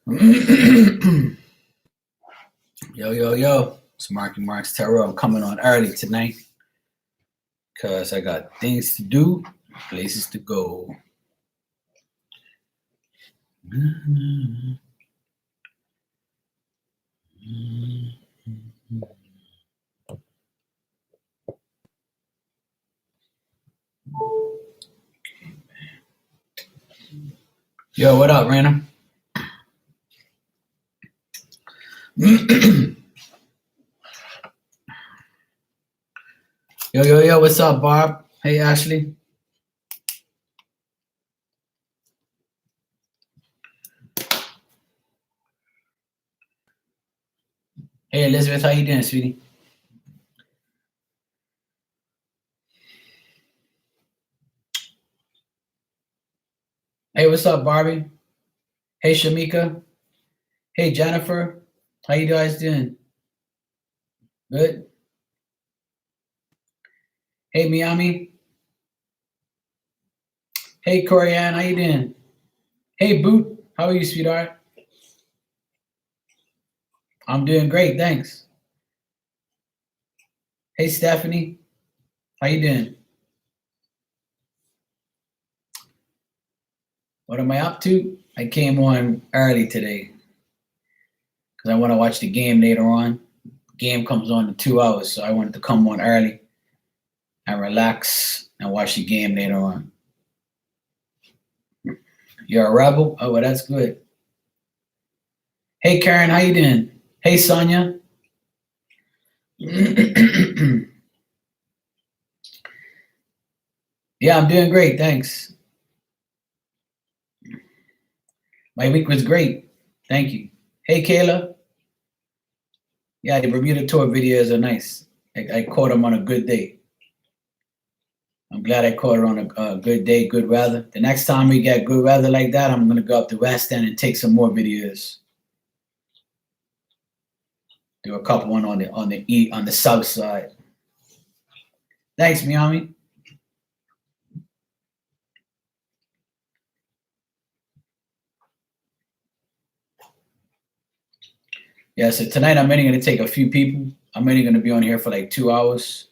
Yo. It's Marky Marks Tarot. I'm coming on early tonight because I got things to do, places to go. Yo, what up, Random? Yo, what's up, Bob? Hey, Ashley. Hey, Elizabeth, how you doing, sweetie? Hey, what's up, Barbie? Hey, Shamika. Hey, Jennifer. How you guys doing? Good? Hey, Miami. Hey, Corianne, how you doing? Hey, Boot, how are you, sweetheart? I'm doing great, thanks. Hey, Stephanie, how you doing? What am I up to? I came on early today because I want to watch the game later on. Game comes on in 2 hours, so I wanted to come on early and relax and watch the game later on. You're a rebel? Oh, well, that's good. Hey, Karen, how you doing? Hey, Sonia. Yeah, I'm doing great, thanks. My week was great. Thank you. Hey, Kayla. Yeah, the Bermuda tour videos are nice. I caught them on a good day. I'm glad I caught it on a good day, good weather. The next time we get good weather like that, I'm going to go up to West End and take some more videos. Do a couple one on the south side. Thanks, Miami. Yeah, so tonight I'm only going to take a few people. I'm only going to be on here for like 2 hours.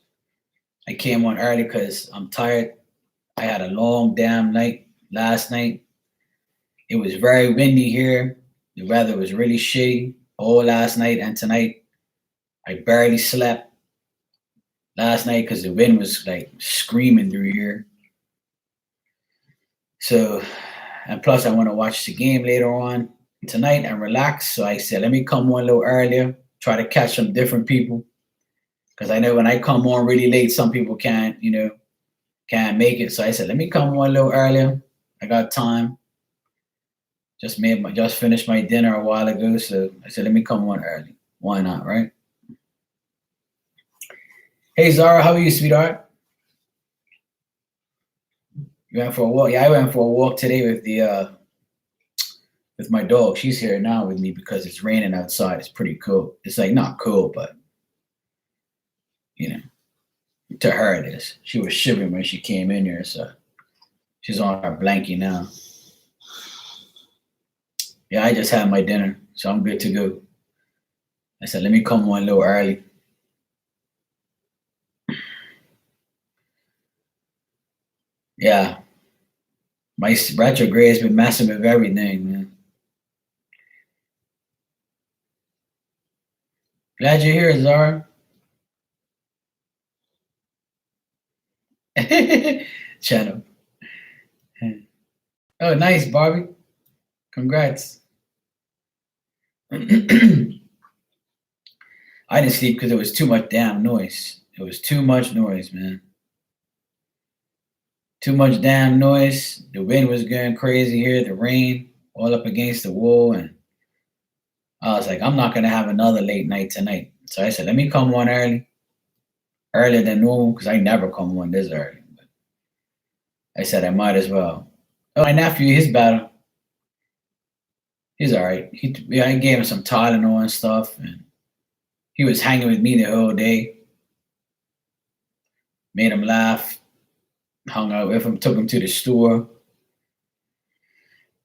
I came on early because I'm tired. I had a long damn night last night. It was very windy here. The weather was really shitty all last night and tonight. I barely slept last night because the wind was like screaming through here. So, and plus I want to watch the game later on tonight and relax. So I said, let me come on a little earlier, try to catch some different people. Because I know when I come on really late, some people can't make it. So I said, let me come on a little earlier. I got time. Just finished my dinner a while ago. So I said, let me come on early. Why not, right? Hey Zara, how are you, sweetheart? You went for a walk? Yeah, I went for a walk today with my dog. She's here now with me because it's raining outside. It's pretty cool. It's like not cool, but to her it is. She was shivering when she came in here, so she's on her blankie now. Yeah, I just had my dinner, so I'm good to go. I said, let me come on a little early. Yeah. My retrograde has been messing with everything, man. Glad you're here, Zara. Channel. Oh, nice, Barbie. Congrats. I didn't sleep because it was too much damn noise. It was too much noise, man. Too much damn noise. The wind was going crazy here. The rain all up against the wall. And I was like, I'm not going to have another late night tonight. So I said, let me come on earlier than normal because I never come on this early. But I said I might as well. Oh, my nephew, his battle. He's all right. I gave him some Tylenol and stuff. And he was hanging with me the whole day. Made him laugh. Hung out with him. Took him to the store.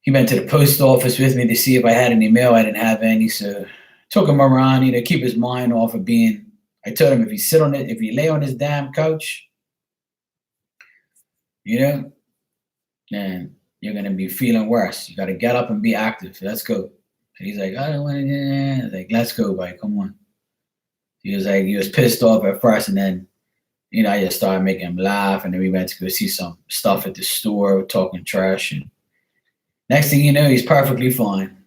He went to the post office with me to see if I had any mail. I didn't have any, so took him around, keep his mind off of being. I told him if he lay on his damn couch, then you're gonna be feeling worse. You gotta get up and be active. Let's go. So he's like, I don't want to. Like, let's go, buddy. Come on. He was pissed off at first, and then, I just started making him laugh, and then we went to go see some stuff at the store, talking trash, and next thing you know, he's perfectly fine.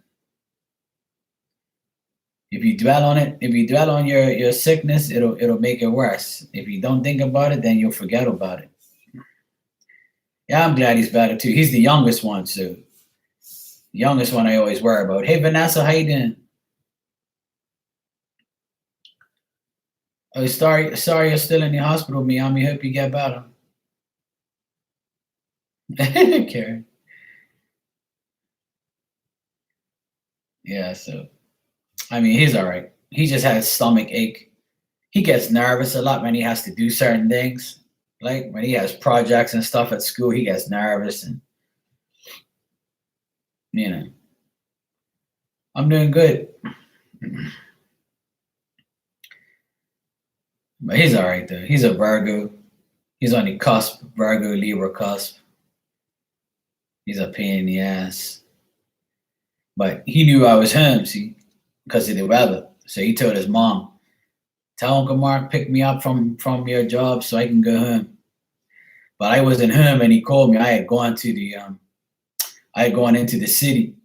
If you dwell on your sickness, it'll make it worse. If you don't think about it, then you'll forget about it. Yeah, I'm glad he's better too. He's the youngest one, so the youngest one I always worry about. Hey, Vanessa, how you doing? Oh, sorry you're still in the hospital, Miami. Hope you get better. Karen. Yeah, so he's all right. He just has stomach ache. He gets nervous a lot when he has to do certain things. Like when he has projects and stuff at school, he gets nervous, and I'm doing good. But he's all right though. He's a Virgo. He's on the cusp, Virgo Libra cusp. He's a pain in the ass. But he knew I was him, see, because of the weather. So he told his mom, tell Uncle Mark pick me up from your job so I can go home. But I wasn't home, and he called me. I had gone into the city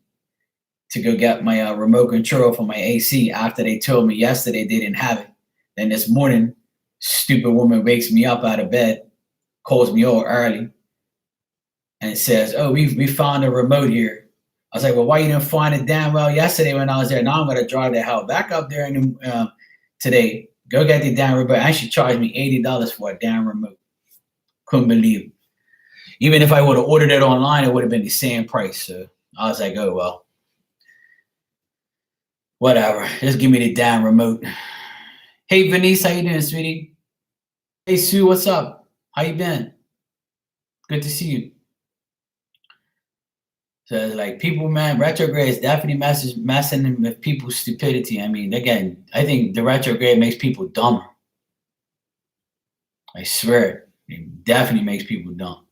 to go get my remote control for my AC after they told me yesterday they didn't have it. Then this morning, stupid woman wakes me up out of bed, calls me all early, and says, oh, we found a remote here. I was like, well, why you didn't find it damn well yesterday when I was there? Now I'm going to drive the hell back up there today. Go get the damn remote. And she charged me $80 for a damn remote. Couldn't believe it. Even if I would have ordered it online, it would have been the same price. So I was like, oh, well, whatever. Just give me the damn remote. Hey, Venice, how you doing, sweetie? Hey, Sue, what's up? How you been? Good to see you. So it's like people, man, retrograde is definitely messing with people's stupidity. Again, I think the retrograde makes people dumber. I swear, it definitely makes people dumb.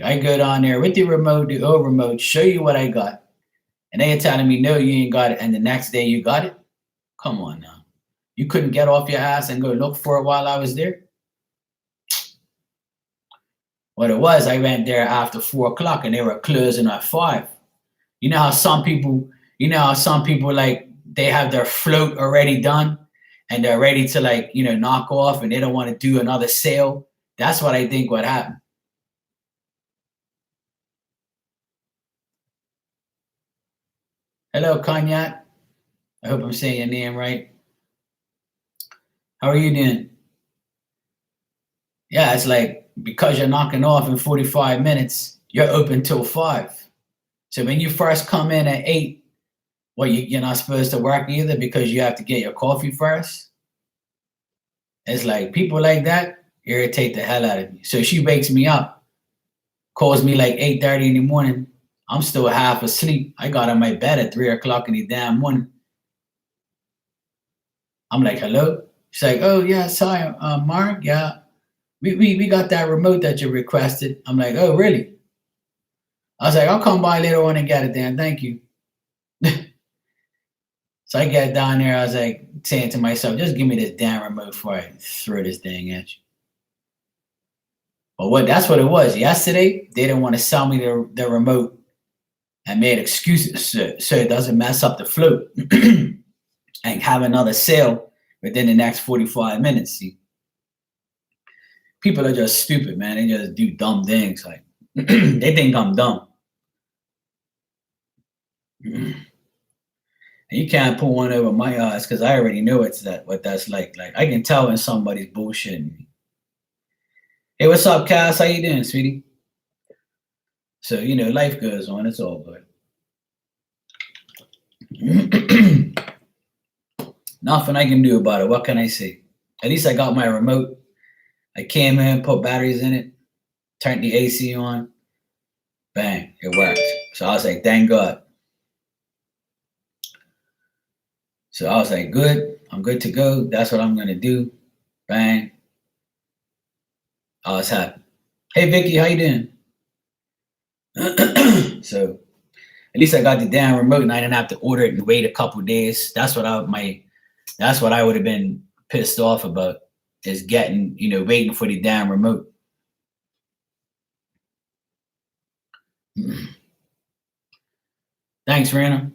I go down there with the old remote, show you what I got. And they're telling me, no, you ain't got it. And the next day you got it? Come on now. You couldn't get off your ass and go look for it while I was there? What it was, I went there after 4 o'clock and they were closing at 5. You know how some people like they have their float already done and they're ready to knock off and they don't want to do another sale? That's what I think would happen. Hello, Cognac. I hope I'm saying your name right. How are you doing? Yeah, it's like because you're knocking off in 45 minutes, you're open till 5. So when you first come in at 8, well, you're not supposed to work either because you have to get your coffee first. It's like people like that irritate the hell out of me. So she wakes me up, calls me like 8:30 in the morning. I'm still half asleep. I got on my bed at 3 o'clock in the damn morning. I'm like, hello? She's like, oh, yeah, sorry, Mark, yeah. We got that remote that you requested. I'm like, oh, really? I was like, I'll come by later on and get it then. Thank you. So I get down there. I was like saying to myself, just give me this damn remote before I throw this thing at you. But that's what it was. Yesterday, they didn't want to sell me the remote and made excuses so it doesn't mess up the float and have another sale within the next 45 minutes. See? People are just stupid, man. They just do dumb things. Like they think I'm dumb. And you can't pull one over my eyes because I already know what that's like. Like I can tell when somebody's bullshitting me. Hey, what's up, Cass? How you doing, sweetie? So life goes on. It's all good. Nothing I can do about it. What can I say? At least I got my remote. I came in, put batteries in it, turned the AC on. Bang, it worked. So I was like, thank God. So I was like, good, I'm good to go. That's what I'm gonna do. Bang. I was happy. Hey Vicky, how you doing? So at least I got the damn remote and I didn't have to order it and wait a couple days. That's what I would have been pissed off about, is getting, waiting for the damn remote. Thanks, Rana.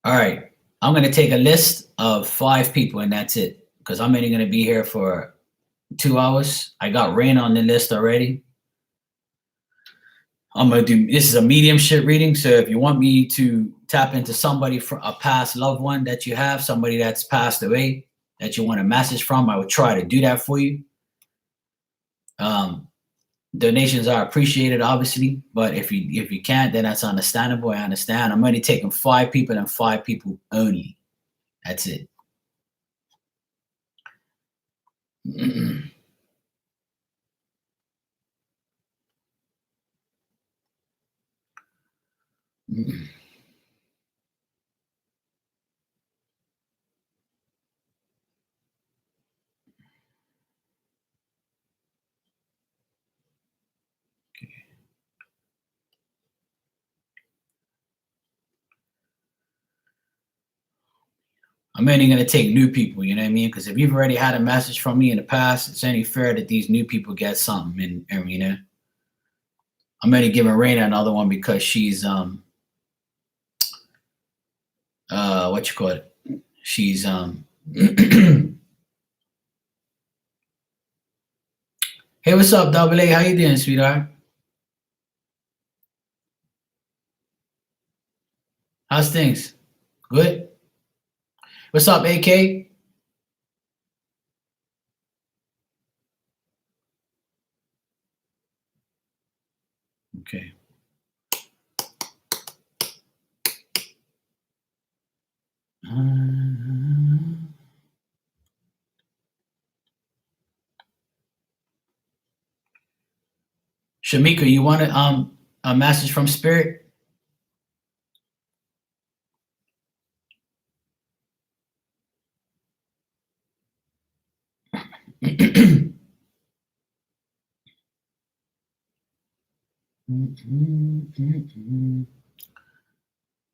All right. I'm going to take a list of 5 people and that's it, because I'm only going to be here for 2 hours. I got Rana on the list already. I'm going to do, this is a mediumship reading. So if you want me to tap into somebody from a past loved one that you have, somebody that's passed away that you want a message from, I would try to do that for you. Donations are appreciated, obviously, but if you can't, then that's understandable. I understand. I'm only taking 5 people and 5 people only. That's it. I'm only going to take new people, you know what I mean? Because if you've already had a message from me in the past, it's only fair that these new people get something. And you know, I'm only giving Raina another one because she's what you call it? She's Hey, what's up, Double A? How you doing, sweetheart? How's things? Good. What's up, AK? Okay. Shamika, you want a message from Spirit?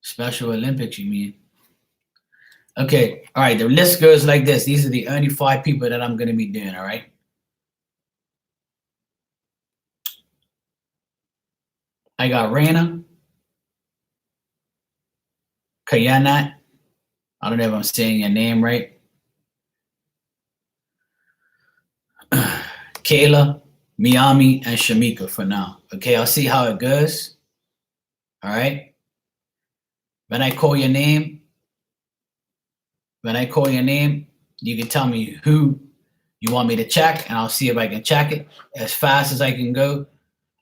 Special Olympics, you mean? Okay, all right. The list goes like this. These are the only 5 people that I'm going to be doing, all right? I got Rana, Kayanat. I don't know if I'm saying your name right. Kayla, Miami, and Shamika for now. Okay, I'll see how it goes. All right. When I call your name, you can tell me who you want me to check, and I'll see if I can check it as fast as I can go.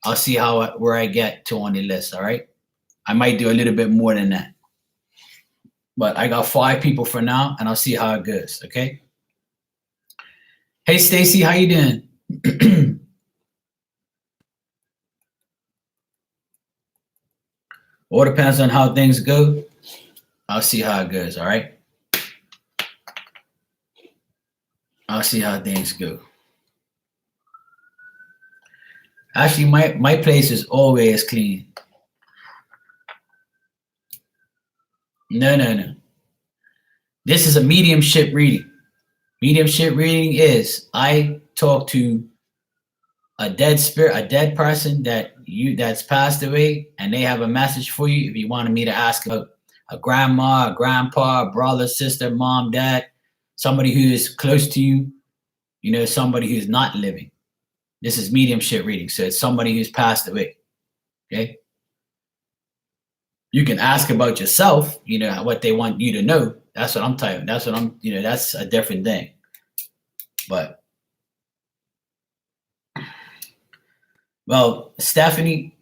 I'll see where I get to on the list. All right. I might do a little bit more than that, but I got 5 people for now, and I'll see how it goes. Okay. Hey, Stacy, how you doing? All depends on how things go. I'll see how it goes. All right. I'll see how things go. Actually, my place is always clean. No. This is a mediumship reading. Mediumship reading is I talk to a dead spirit, a dead person that's passed away, and they have a message for you. If you wanted me to ask a grandma, a grandpa, a brother, sister, mom, dad, somebody who is close to you, somebody who's not living. This is mediumship reading, so it's somebody who's passed away. Okay. You can ask about yourself, what they want you to know. That's what I'm typing. That's a different thing. But, well, Stephanie,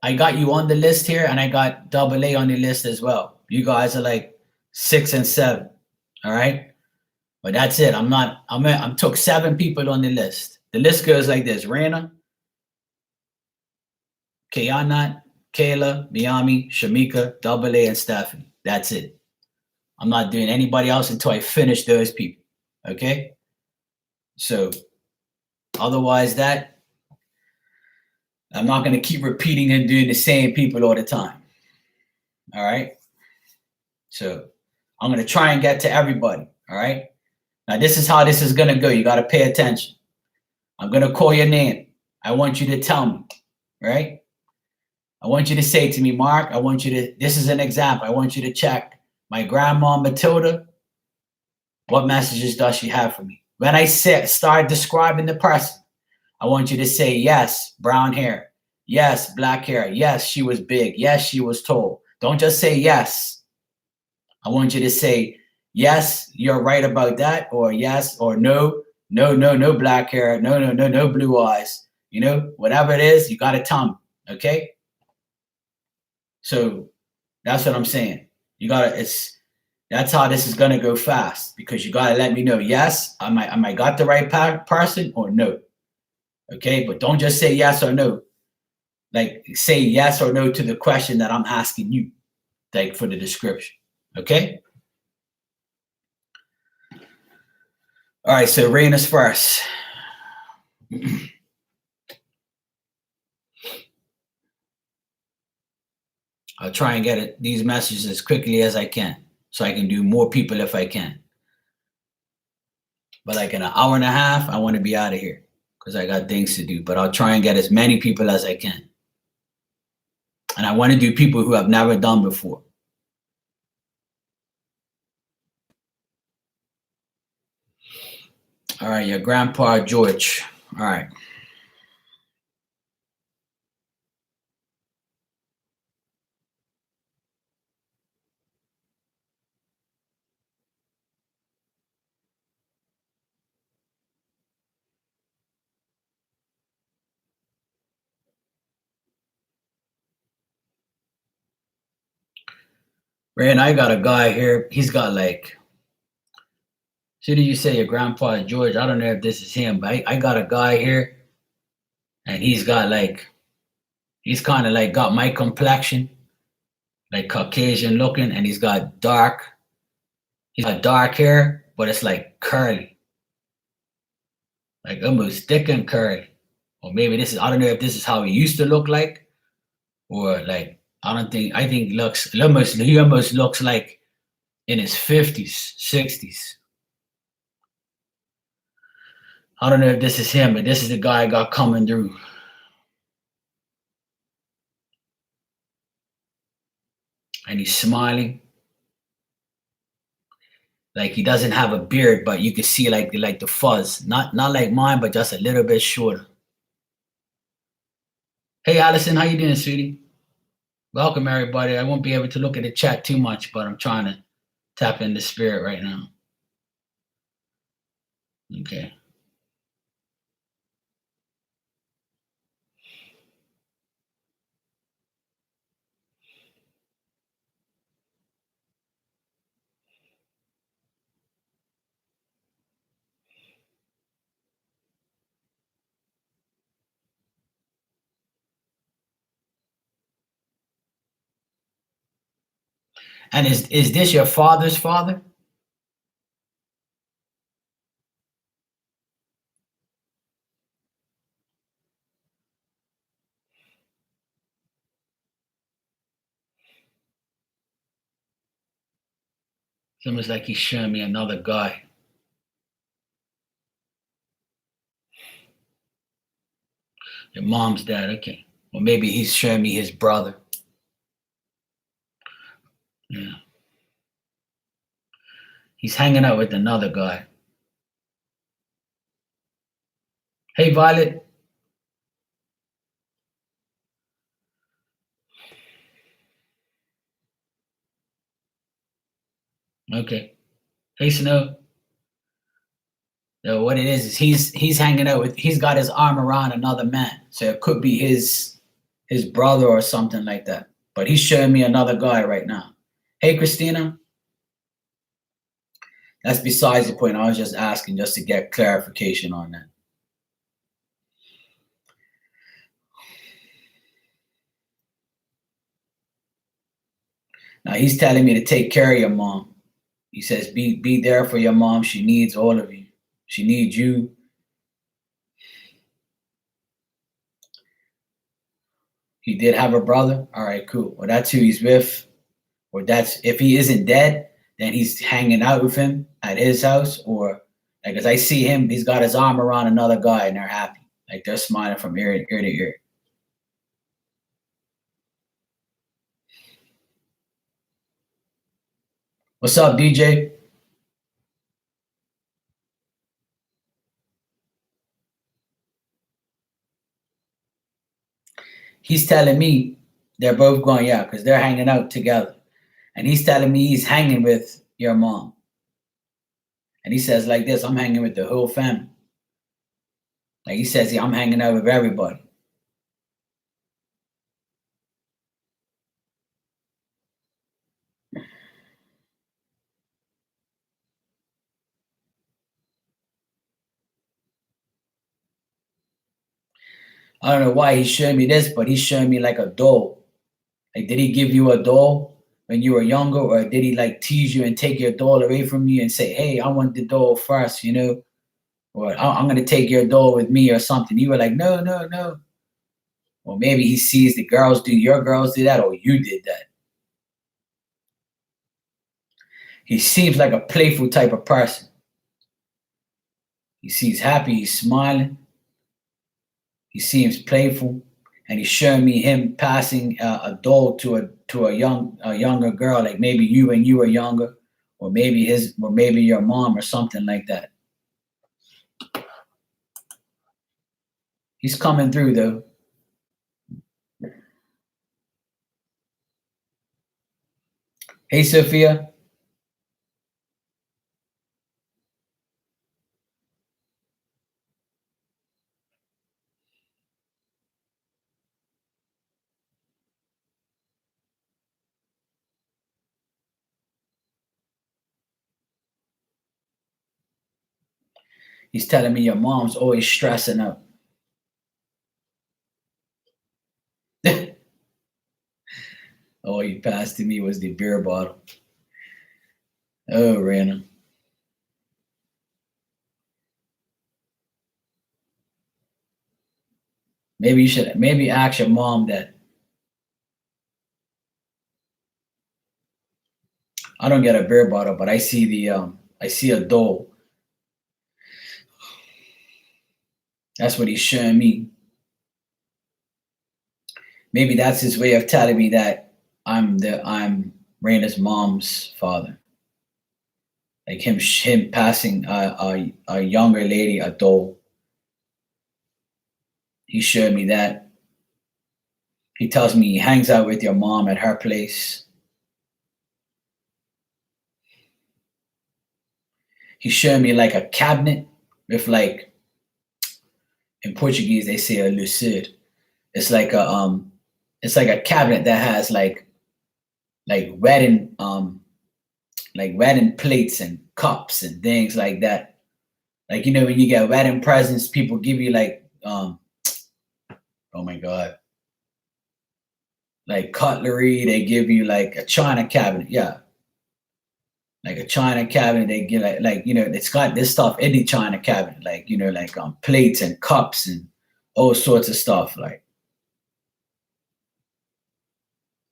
I got you on the list here, and I got Double A on the list as well. You guys are like 6 and 7. All right. But that's it. I'm took 7 people on the list. The list goes like this: Raina, Kayanat, Kayla, Miami, Shamika, Double A, and Stephanie. That's it. I'm not doing anybody else until I finish those people. Okay? So otherwise that, I'm not going to keep repeating and doing the same people all the time. All right? So I'm going to try and get to everybody. All right? Now, this is how this is going to go. You got to pay attention. I'm going to call your name. I want you to tell me, right? I want you to say to me, Mark, this is an example. I want you to check my grandma, Matilda. What messages does she have for me? When I start describing the person, I want you to say, yes, brown hair. Yes, black hair. Yes, she was big. Yes, she was tall. Don't just say yes. I want you to say, yes, you're right about that, or yes, or no, no black hair, no blue eyes. You know, whatever it is, you got to tell me, okay? So that's what I'm saying. That's how this is gonna go fast, because you gotta let me know, yes, am I got the right person or no? Okay, but don't just say yes or no. Like, say yes or no to the question that I'm asking you, like for the description. Okay. All right, so Raina's first. I'll try and get these messages as quickly as I can, so I can do more people if I can. But like in an hour and a half, I want to be out of here because I got things to do. But I'll try and get as many people as I can. And I want to do people who have never done before. All right, your grandpa, George. All right. Ray, and I got a guy here. He's got like, so did you say your grandpa, George? I don't know if this is him, but I got a guy here, and he's got like, he's kind of like got my complexion, like Caucasian looking, and he's got dark hair, but it's like curly, like almost thick and curly. Or maybe I don't know if this is how he used to look like, or like, I think he almost looks like in his 50s, 60s. I don't know if this is him, but this is the guy I got coming through. And he's smiling. Like he doesn't have a beard, but you can see like the fuzz. Not like mine, but just a little bit shorter. Hey Allison, how you doing, sweetie? Welcome everybody. I won't be able to look at the chat too much, but I'm trying to tap into spirit right now. Okay. And is this your father's father? It's almost like he's showing me another guy. Your mom's dad, okay. Or maybe he's showing me his brother. Yeah. He's hanging out with another guy. Hey, Violet. Okay. Hey, Snow. So what it is he's hanging out with, he's got his arm around another man. So it could be his brother or something like that. But he's showing me another guy right now. Hey, Christina. That's besides the point. I was just asking just to get clarification on that. Now he's telling me to take care of your mom. He says, be there for your mom. She needs all of you. She needs you. He did have a brother. All right, cool. Well, that's who he's with. Or that's if he isn't dead, then he's hanging out with him at his house. Or like as I see him, he's got his arm around another guy and they're happy. Like they're smiling from ear to ear. What's up, DJ? He's telling me they're both going, yeah, because they're hanging out together. And he's telling me he's hanging with your mom. And he says like this, I'm hanging with the whole family. Like he says, yeah, I'm hanging out with everybody. I don't know why he's showing me this, but he's showing me like a doll. Like, did he give you a doll when you were younger, or did he like tease you and take your doll away from you and say, "Hey, I want the doll first," or I'm gonna take your doll with me or something? You were like, "No, no, no." Or maybe he sees the your girls do that, or you did that. He seems like a playful type of person. He seems happy, he's smiling. He seems playful, and he's showing me him passing a doll to a younger girl, like maybe you when you were younger, or maybe your mom or something like that. He's coming through though. Hey, Sophia. He's telling me your mom's always stressing out. All you passed to me was the beer bottle. Oh, Rana. Maybe you should ask your mom that. I don't get a beer bottle, but I see a doll. That's what he's showing me. Maybe that's his way of telling me that I'm Raina's mom's father. Like him passing a younger lady a doll. He showed me that. He tells me he hangs out with your mom at her place. He showed me like a cabinet with like, in Portuguese they say a lucid. It's like a cabinet that has like wedding plates and cups and things like that. Like when you get wedding presents, people give you like oh my god, like cutlery. They give you like a china cabinet, yeah, like a china cabinet. They give like it's got this stuff in the china cabinet, like plates and cups and all sorts of stuff. Like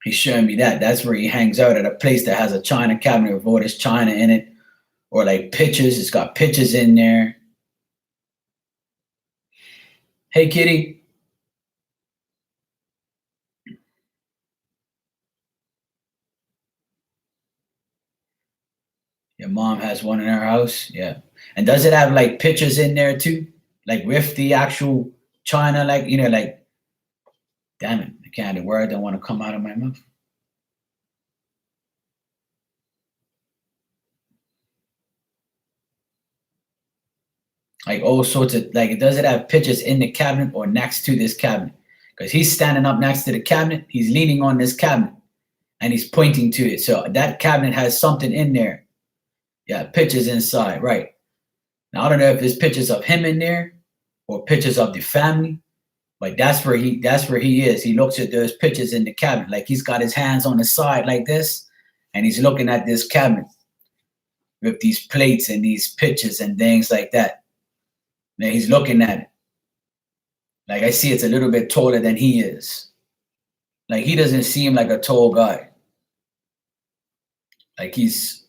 he's showing me that. That's where he hangs out, at a place that has a china cabinet with all this china in it, or like pictures. It's got pictures in there. Hey, kitty. Your mom has one in her house? Yeah. And does it have like pictures in there too? Like with the actual china, like, like, damn it, I can't, the word don't want to come out of my mouth. Like all sorts of, like, does it have pictures in the cabinet or next to this cabinet? Because he's standing up next to the cabinet, he's leaning on this cabinet and he's pointing to it. So that cabinet has something in there. Yeah, pictures inside, right. Now I don't know if there's pictures of him in there or pictures of the family, but that's where he is. He looks at those pictures in the cabinet. Like he's got his hands on the side like this, and he's looking at this cabinet with these plates and these pictures and things like that. Now he's looking at it. Like I see it's a little bit taller than he is. Like he doesn't seem like a tall guy. Like he's,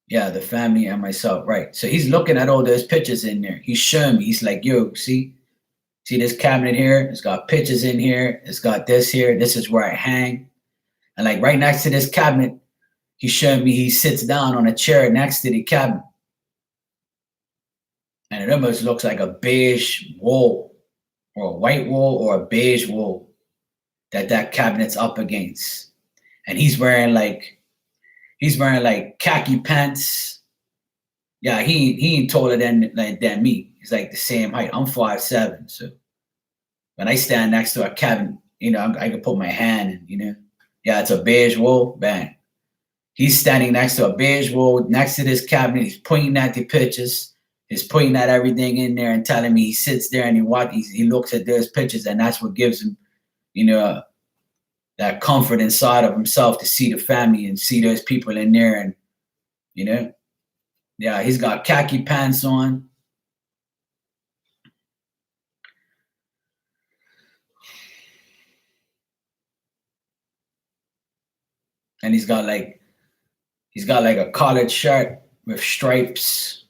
yeah, the family and myself, right. So he's looking at all those pictures in there. He's showing me. He's like, yo, see this cabinet here? It's got pictures in here. It's got this here. This is where I hang. And like right next to this cabinet, he's showing me he sits down on a chair next to the cabinet. And it almost looks like a beige wall or a white wall or a beige wall that cabinet's up against. And he's wearing like khaki pants. Yeah, he ain't taller than me. He's like the same height. I'm 5'7", so when I stand next to a cabinet, I can put my hand in, Yeah, it's a beige wall, bang. He's standing next to a beige wall, next to this cabinet. He's pointing at the pictures. He's pointing at everything in there and telling me he sits there and he looks at those pictures, and that's what gives him, you know, that comfort inside of himself to see the family and see those people in there. And, you know, yeah, he's got khaki pants on. And he's got like a collared shirt with stripes.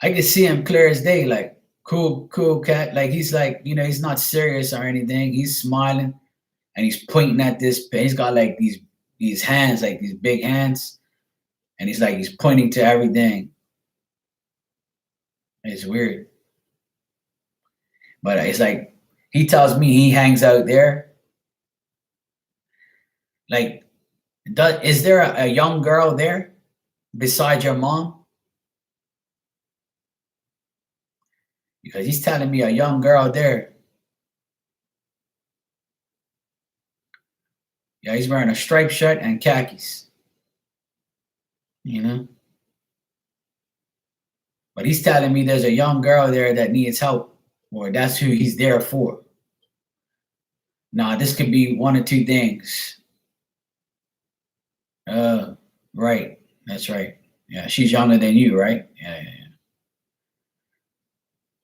I can see him clear as day, like cool cat. Like he's like, he's not serious or anything. He's smiling and he's pointing at this. He's got like these hands, like these big hands, and he's pointing to everything. It's weird, but it's like he tells me he hangs out there. Like, is there a young girl there besides your mom? Because he's telling me a young girl there. Yeah, he's wearing a striped shirt and khakis. You know? But he's telling me there's a young girl there that needs help, or that's who he's there for. Now, this could be one or two things. Right. That's right. Yeah, she's younger than you, right? Yeah.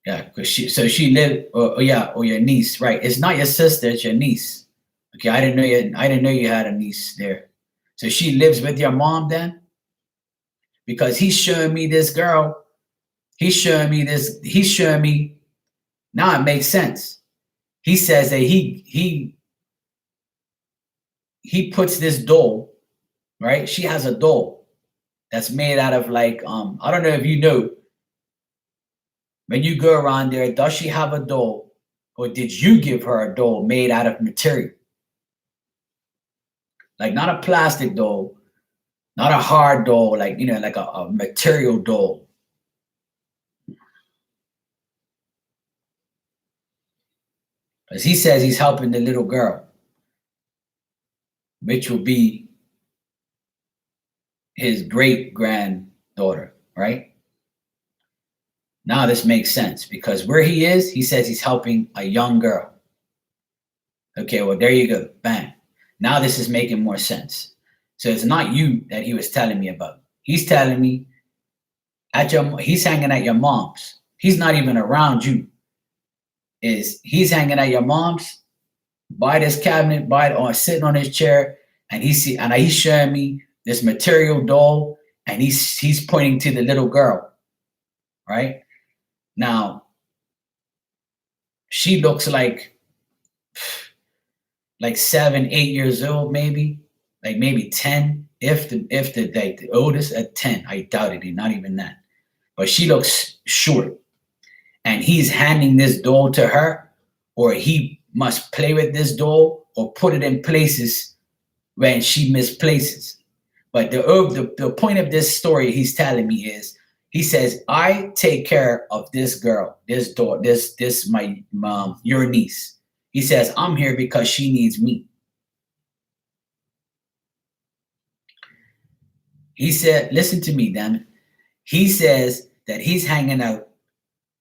Yeah, because she lived, or yeah, or your niece, right? It's not your sister, it's your niece. Okay, I didn't know you had a niece there. So she lives with your mom then? Because he's showing me this girl. He's showing me this. He's showing me. Now it makes sense. He says that he puts this doll, right? She has a doll that's made out of like I don't know if you know. When you go around there, does she have a doll, or did you give her a doll made out of material? Like not a plastic doll, not a hard doll, like like a material doll. Because he says he's helping the little girl, which will be his great granddaughter, right? Now this makes sense because where he is, he says he's helping a young girl. Okay, well, there you go. Bang. Now this is making more sense. So it's not you that he was telling me about. He's telling me he's hanging at your mom's. He's not even around you. He's hanging at your mom's by this cabinet, or sitting on his chair, and he's showing me this material doll, and he's pointing to the little girl, right? Now, she looks like 7, 8 years old, maybe, like maybe 10, if the oldest at 10. I doubt it, not even that. But she looks short, and he's handing this doll to her, or he must play with this doll or put it in places when she misplaces. But the point of this story he's telling me is, he says, I take care of this girl, this daughter, this my mom, your niece. He says, I'm here because she needs me. He said, listen to me, damn it. He says that he's hanging out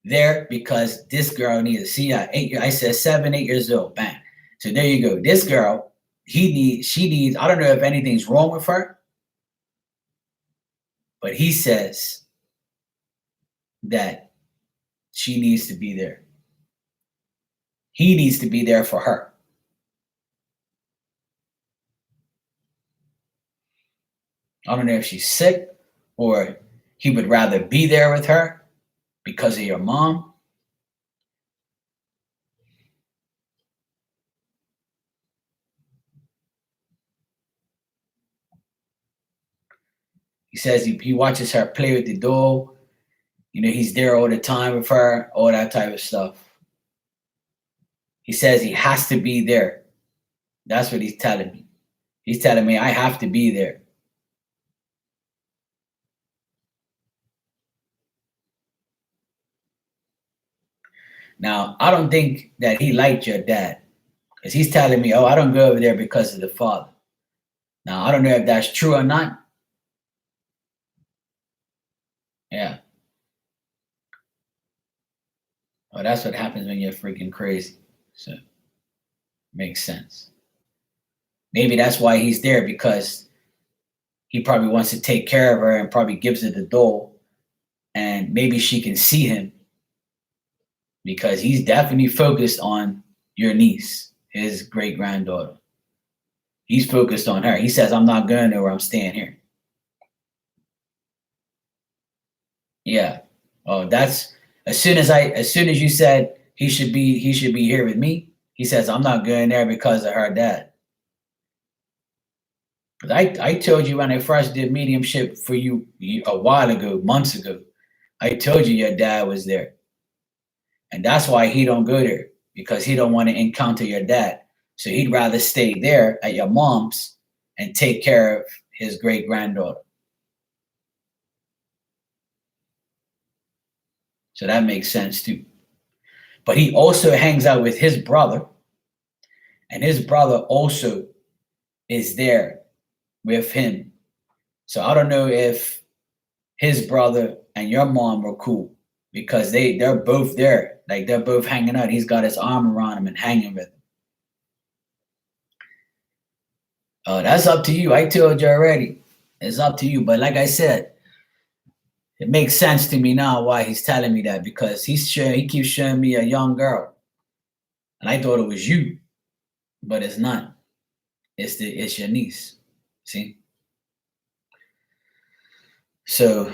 there because this girl needs. See, I said 7, 8 years old. Bang. So there you go. This girl, she needs. I don't know if anything's wrong with her, but he says that she needs to be there. He needs to be there for her. I don't know if she's sick or he would rather be there with her because of your mom. He says he watches her play with the doll. You know, he's there all the time with her, all that type of stuff. He says he has to be there. That's what he's telling me. He's telling me I have to be there. Now, I don't think that he liked your dad because he's telling me, oh, I don't go over there because of the father. Now, I don't know if that's true or not. Yeah. Oh, that's what happens when you're freaking crazy. So, makes sense. Maybe that's why he's there because he probably wants to take care of her and probably gives her the doll. And maybe she can see him because he's definitely focused on your niece, his great granddaughter. He's focused on her. He says, I'm not going nowhere, I'm staying here. Yeah. Oh, that's as soon as you said he should be here with me, he says, I'm not going there because of her dad. But I told you when I first did mediumship for you a while ago, months ago, I told you your dad was there. And that's why he don't go there, because he don't want to encounter your dad. So he'd rather stay there at your mom's and take care of his great granddaughter. So that makes sense too. But he also hangs out with his brother, and his brother also is there with him. So I don't know if his brother and your mom were cool because they're both there. Like they're both hanging out. He's got his arm around him and hanging with him. That's up to you. I told you already. It's up to you. But like I said, it makes sense to me now why he's telling me that, because he keeps showing me a young girl. And I thought it was you, but it's not. It's your niece. See? So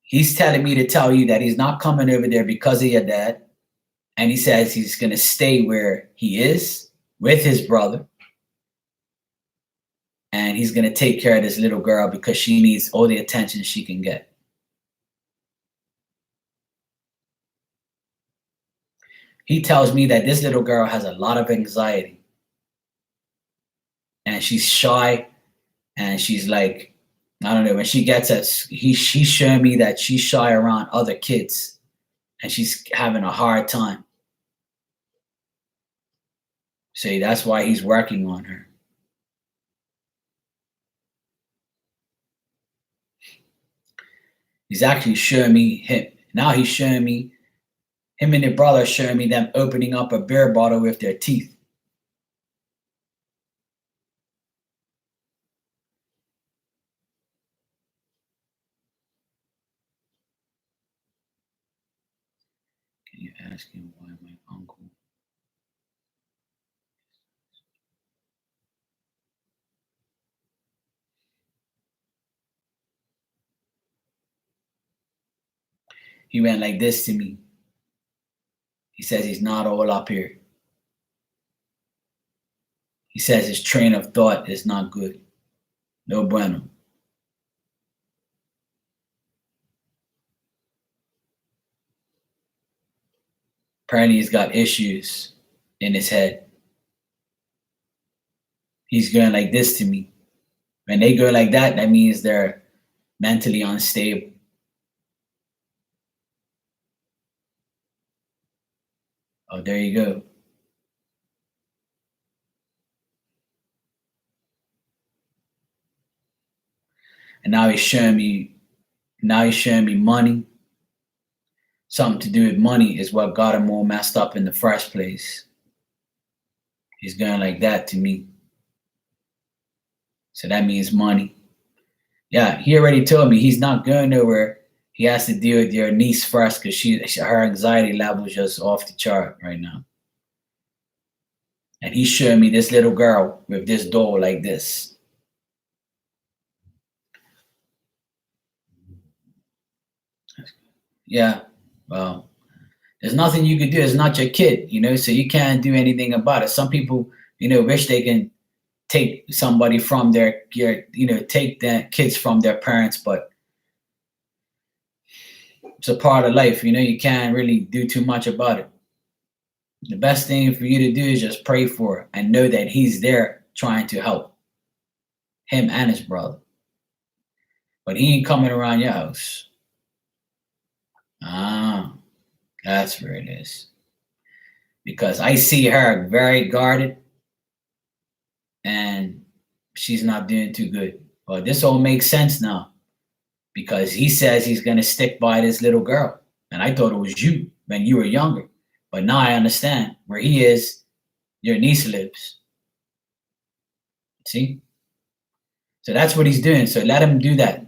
he's telling me to tell you that he's not coming over there because of your dad. And he says he's gonna stay where he is with his brother. And he's gonna take care of this little girl because she needs all the attention she can get. He tells me that this little girl has a lot of anxiety and she's shy and she's like, I don't know, when she gets at, she's showing me that she's shy around other kids and she's having a hard time. See, that's why he's working on her. He's actually showing me him. Now he's showing me him and the brother showing me them opening up a beer bottle with their teeth. Can you ask him why my uncle? He went like this to me. He says he's not all up here. He says his train of thought is not good. No bueno. Apparently he's got issues in his head. He's going like this to me. When they go like that, that means they're mentally unstable. Oh, there you go. and now he's showing me money. Something to do with money is what got him all messed up in the first place. He's going like that to me. So that means money. Yeah, he already told me he's not going nowhere. He has to deal with your niece first because her anxiety level is just off the chart right now. And he's showing me this little girl with this doll like this. Yeah, well, there's nothing you can do. It's not your kid, so you can't do anything about it. Some people, wish they can take somebody from take their kids from their parents, but it's a part of life, you can't really do too much about it. The best thing for you to do is just pray for it and know that he's there trying to help him and his brother. But he ain't coming around your house. Ah, that's where it is. Because I see her very guarded and she's not doing too good. Well, this all makes sense now because he says he's going to stick by this little girl. And I thought it was you when you were younger. But now I understand where he is, your niece lives. See? So that's what he's doing. So let him do that.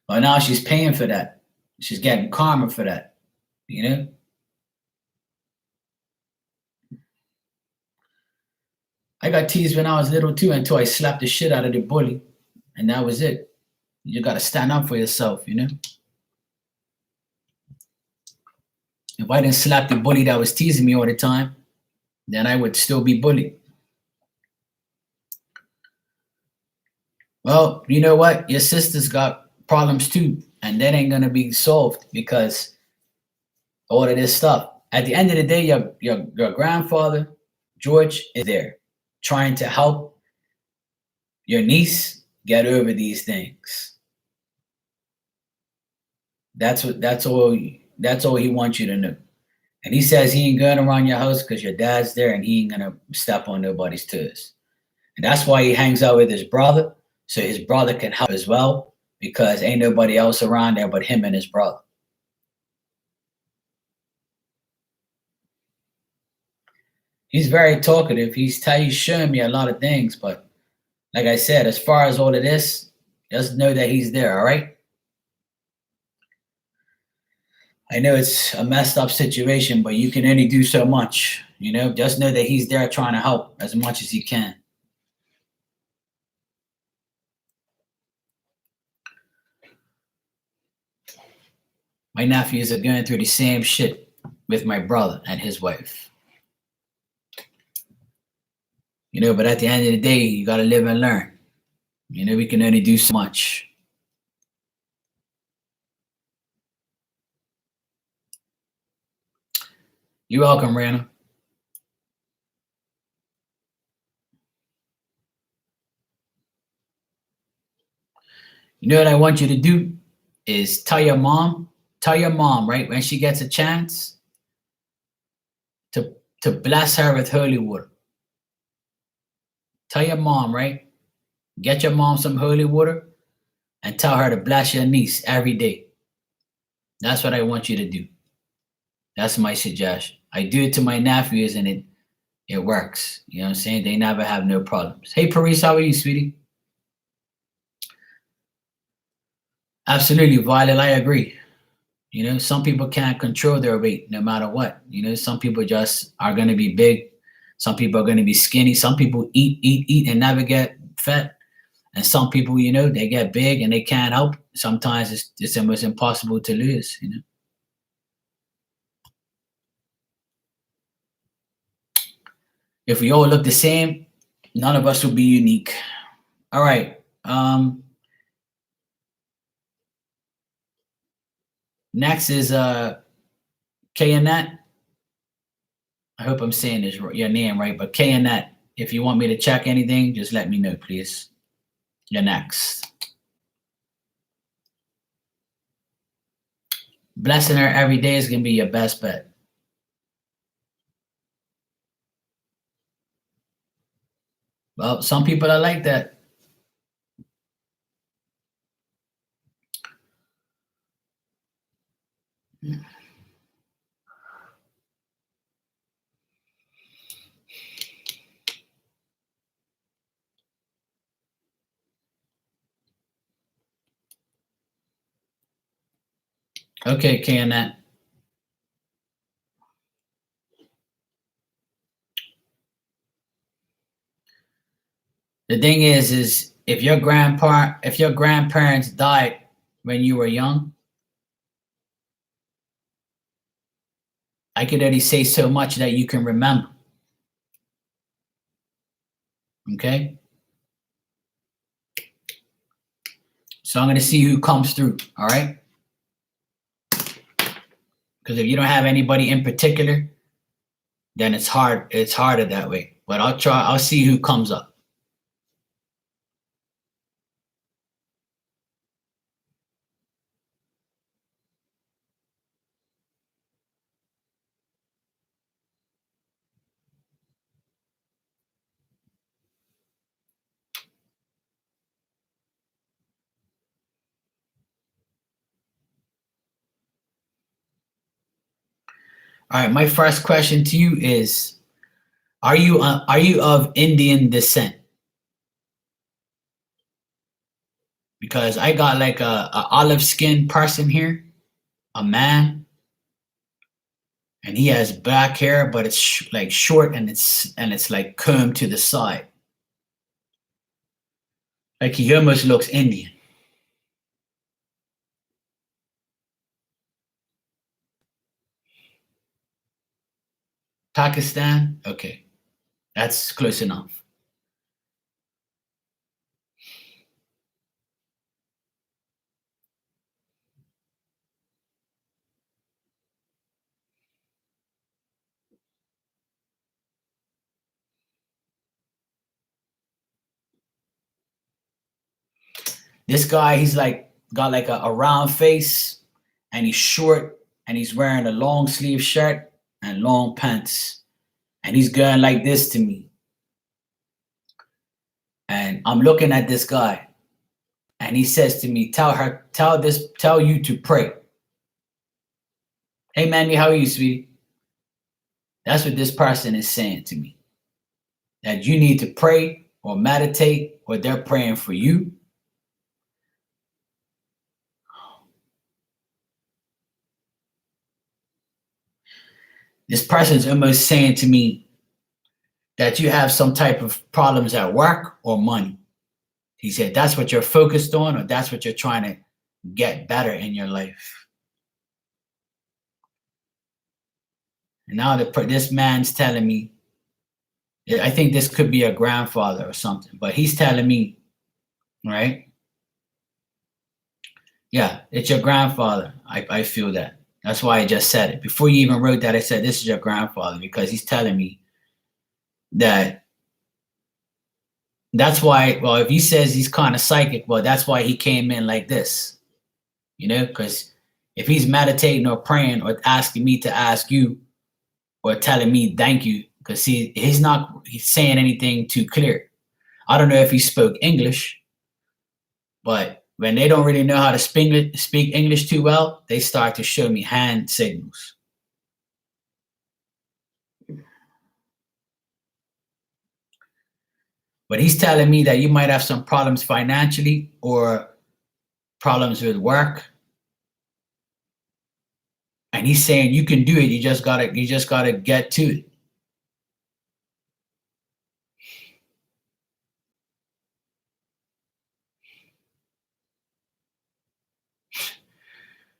But now she's paying for that. She's getting karma for that. I got teased when I was little too until I slapped the shit out of the bully. And that was it. You got to stand up for yourself, If I didn't slap the bully that was teasing me all the time, then I would still be bullied. Well, you know what? Your sister's got problems too, and that ain't gonna be solved because all of this stuff. At the end of the day, your grandfather, George, is there trying to help your niece get over these things. That's all he wants you to know. And he says he ain't going around your house because your dad's there and he ain't gonna step on nobody's toes. And that's why he hangs out with his brother, so his brother can help as well, because ain't nobody else around there but him and his brother. He's very talkative. He's showing me a lot of things, but like I said, as far as all of this, just know that he's there, all right? I know it's a messed up situation, but you can only do so much, Just know that he's there trying to help as much as he can. My nephews are going through the same shit with my brother and his wife. But at the end of the day, you got to live and learn. We can only do so much. You're welcome, Rana. What I want you to do is tell your mom, right, when she gets a chance, to bless her with holy water. Tell your mom, right? Get your mom some holy water and tell her to bless your niece every day. That's what I want you to do. That's my suggestion. I do it to my nephews and it works. You know what I'm saying? They never have no problems. Hey, Paris, how are you, sweetie? Absolutely, Violet, I agree. Some people can't control their weight no matter what. Some people just are going to be big. Some people are going to be skinny. Some people eat and never get fat. And some people, they get big and they can't help. Sometimes it's almost impossible to lose, If we all look the same, none of us will be unique. All right. Next is Kayanet. I hope I'm saying your name right, but Kayanet, if you want me to check anything, just let me know, please. You're next. Blessing her every day is going to be your best bet. Well, some people are like that. Okay, Kenneth. The thing is if your grandparents died when you were young, I could only say so much that you can remember. Okay? So I'm gonna see who comes through, all right? Because if you don't have anybody in particular, then it's harder that way. But I'll see who comes up. All right, my first question to you is: Are you of Indian descent? Because I got like a olive skinned person here, a man, and he has black hair, but it's like short and it's like combed to the side, like he almost looks Indian. Pakistan, okay, that's close enough. This guy, he's like got like a round face, and he's short, and he's wearing a long sleeve shirt and long pants, and he's going like this to me, and I'm looking at this guy, and he says to me, tell you to pray. Hey, Manny, how are you, sweetie? That's what this person is saying to me. That you need to pray or meditate, or they're praying for you. This person's almost saying to me that you have some type of problems at work or money. He said that's what you're focused on, or that's what you're trying to get better in your life. And now this man's telling me, I think this could be a grandfather or something, but he's telling me, right? Yeah, it's your grandfather. I feel that. That's why I just said it. Before you even wrote that, I said, this is your grandfather, because he's telling me that that's why, well, if he says he's kind of psychic, well, that's why he came in like this, because if he's meditating or praying or asking me to ask you or telling me thank you, because he's saying anything too clear. I don't know if he spoke English, but when they don't really know how to speak English too well, they start to show me hand signals. But he's telling me that you might have some problems financially or problems with work. And he's saying you can do it. You just gotta get to it.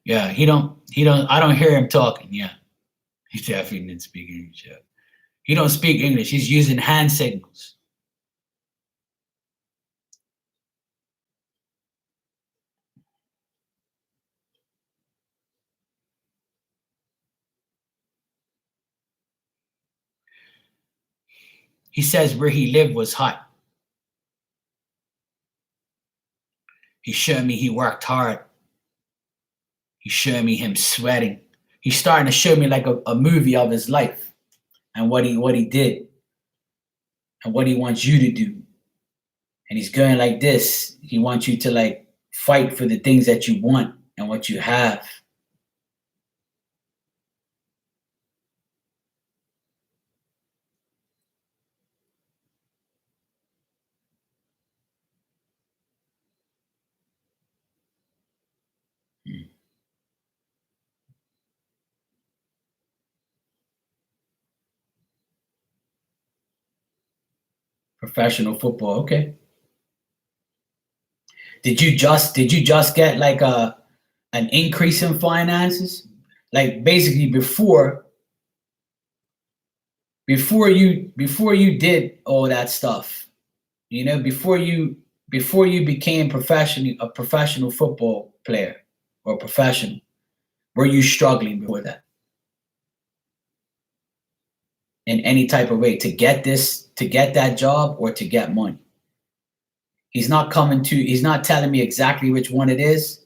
Yeah, I don't hear him talking. Yeah. He definitely didn't speak English. Yeah. He don't speak English. He's using hand signals. He says where he lived was hot. He showed me he worked hard. He showed me him sweating. He's starting to show me like a movie of his life and what he did and what he wants you to do. And he's going like this. He wants you to like fight for the things that you want and what you have. Professional football. Okay. Did you just get like an increase in finances? Like basically before you did all that stuff, before you became a professional football player or professional, were you struggling before that in any type of way to get that job or to get money? He's not telling me exactly which one it is.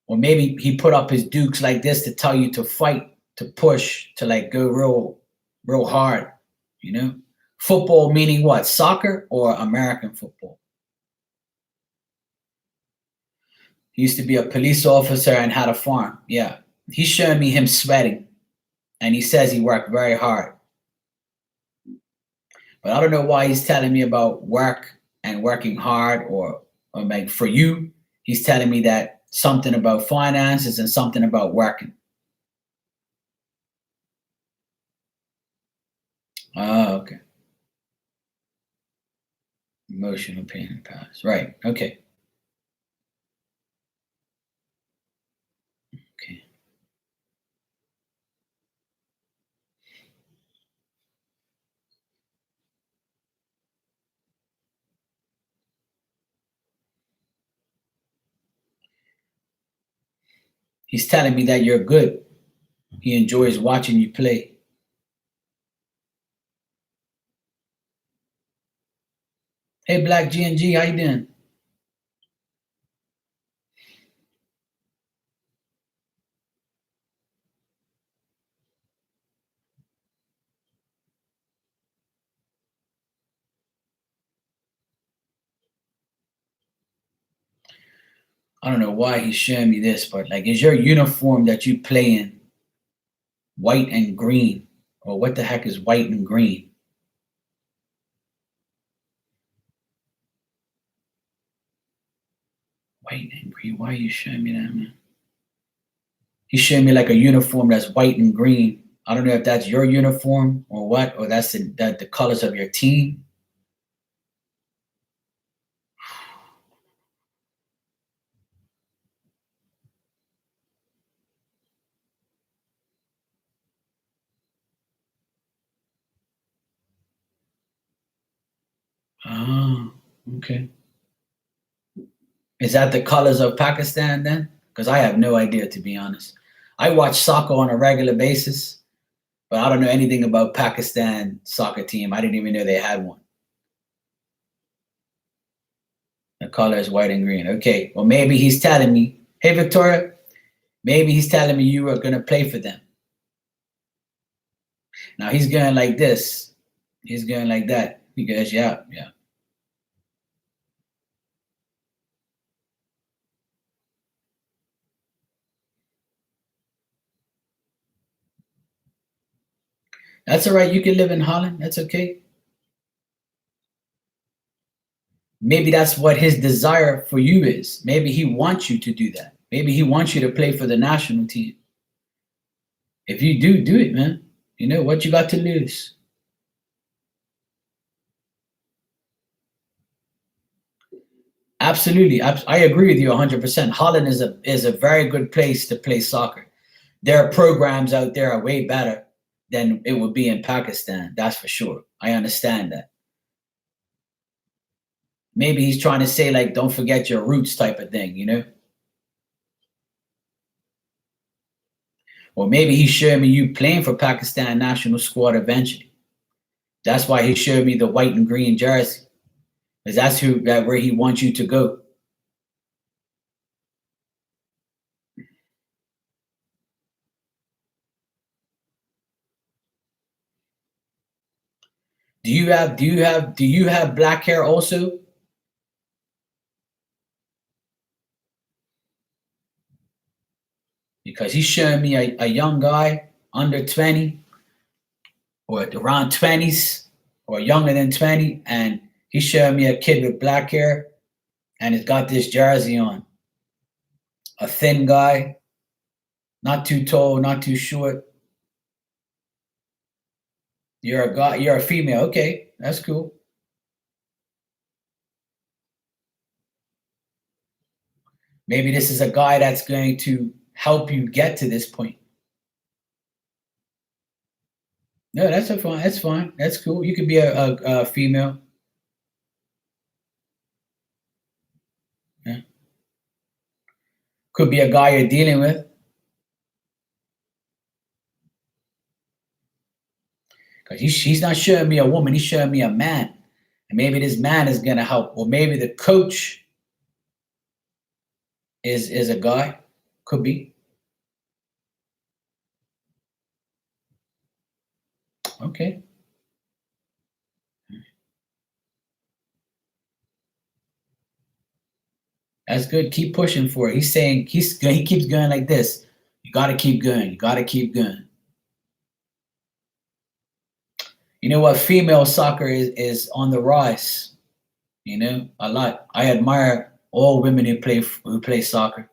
Or maybe he put up his dukes like this to tell you to fight, to push, to like go real hard, you know? Football meaning what? Soccer or American football? He used to be a police officer and had a farm. Yeah. He's showing me him sweating. And he says he worked very hard. But I don't know why he's telling me about work and working hard or like for you, he's telling me that something about finances and something about working. Oh, okay. Emotional pain and past. Right. Okay. Okay. He's telling me that you're good. He enjoys watching you play. Hey, Black G&G, how you doing? I don't know why he's showing me this, but like, is your uniform that you play in white and green? Or what the heck is white and green? White and green. Why are you showing me that, man? He's showing me like a uniform that's white and green. I don't know if that's your uniform or what, or that's the colors of your team. Oh, okay. Is that the colors of Pakistan then? Because I have no idea, to be honest. I watch soccer on a regular basis, but I don't know anything about Pakistan soccer team. I didn't even know they had one. The color is white and green. Okay, well maybe he's telling me, hey Victoria, maybe he's telling me you are gonna play for them. Now he's going like this. He's going like that. He goes, yeah, yeah. That's all right. You can live in Holland. That's okay. Maybe that's what his desire for you is. Maybe he wants you to do that. Maybe he wants you to play for the national team. If you do, do it, man. You know what you got to lose. Absolutely, I agree with you 100%. Holland is a very good place to play soccer. Their programs out there are way better than it would be in Pakistan. That's for sure. I understand that. Maybe he's trying to say like, don't forget your roots type of thing, you know? Or maybe he showed me you playing for Pakistan national squad eventually. That's why he showed me the white and green jersey, because that's where he wants you to go. Do you have black hair also? Because he's showing me a young guy under 20 or around 20s or younger than 20, and he's showing me a kid with black hair and he's got this jersey on. A thin guy, not too tall, not too short. You're a guy, you're a female. Okay, that's cool. Maybe this is a guy that's going to help you get to this point. No, that's fine. That's fine. That's cool. You could be a female. Yeah. Could be a guy you're dealing with. Because he's not showing me a woman, he's showing me a man. And maybe this man is gonna help. Or maybe the coach is a guy. Could be. Okay. That's good. Keep pushing for it. He's saying he keeps going like this. You gotta keep going. You gotta keep going. You know what? Female soccer is on the rise. You know, a lot. I admire all women who play soccer.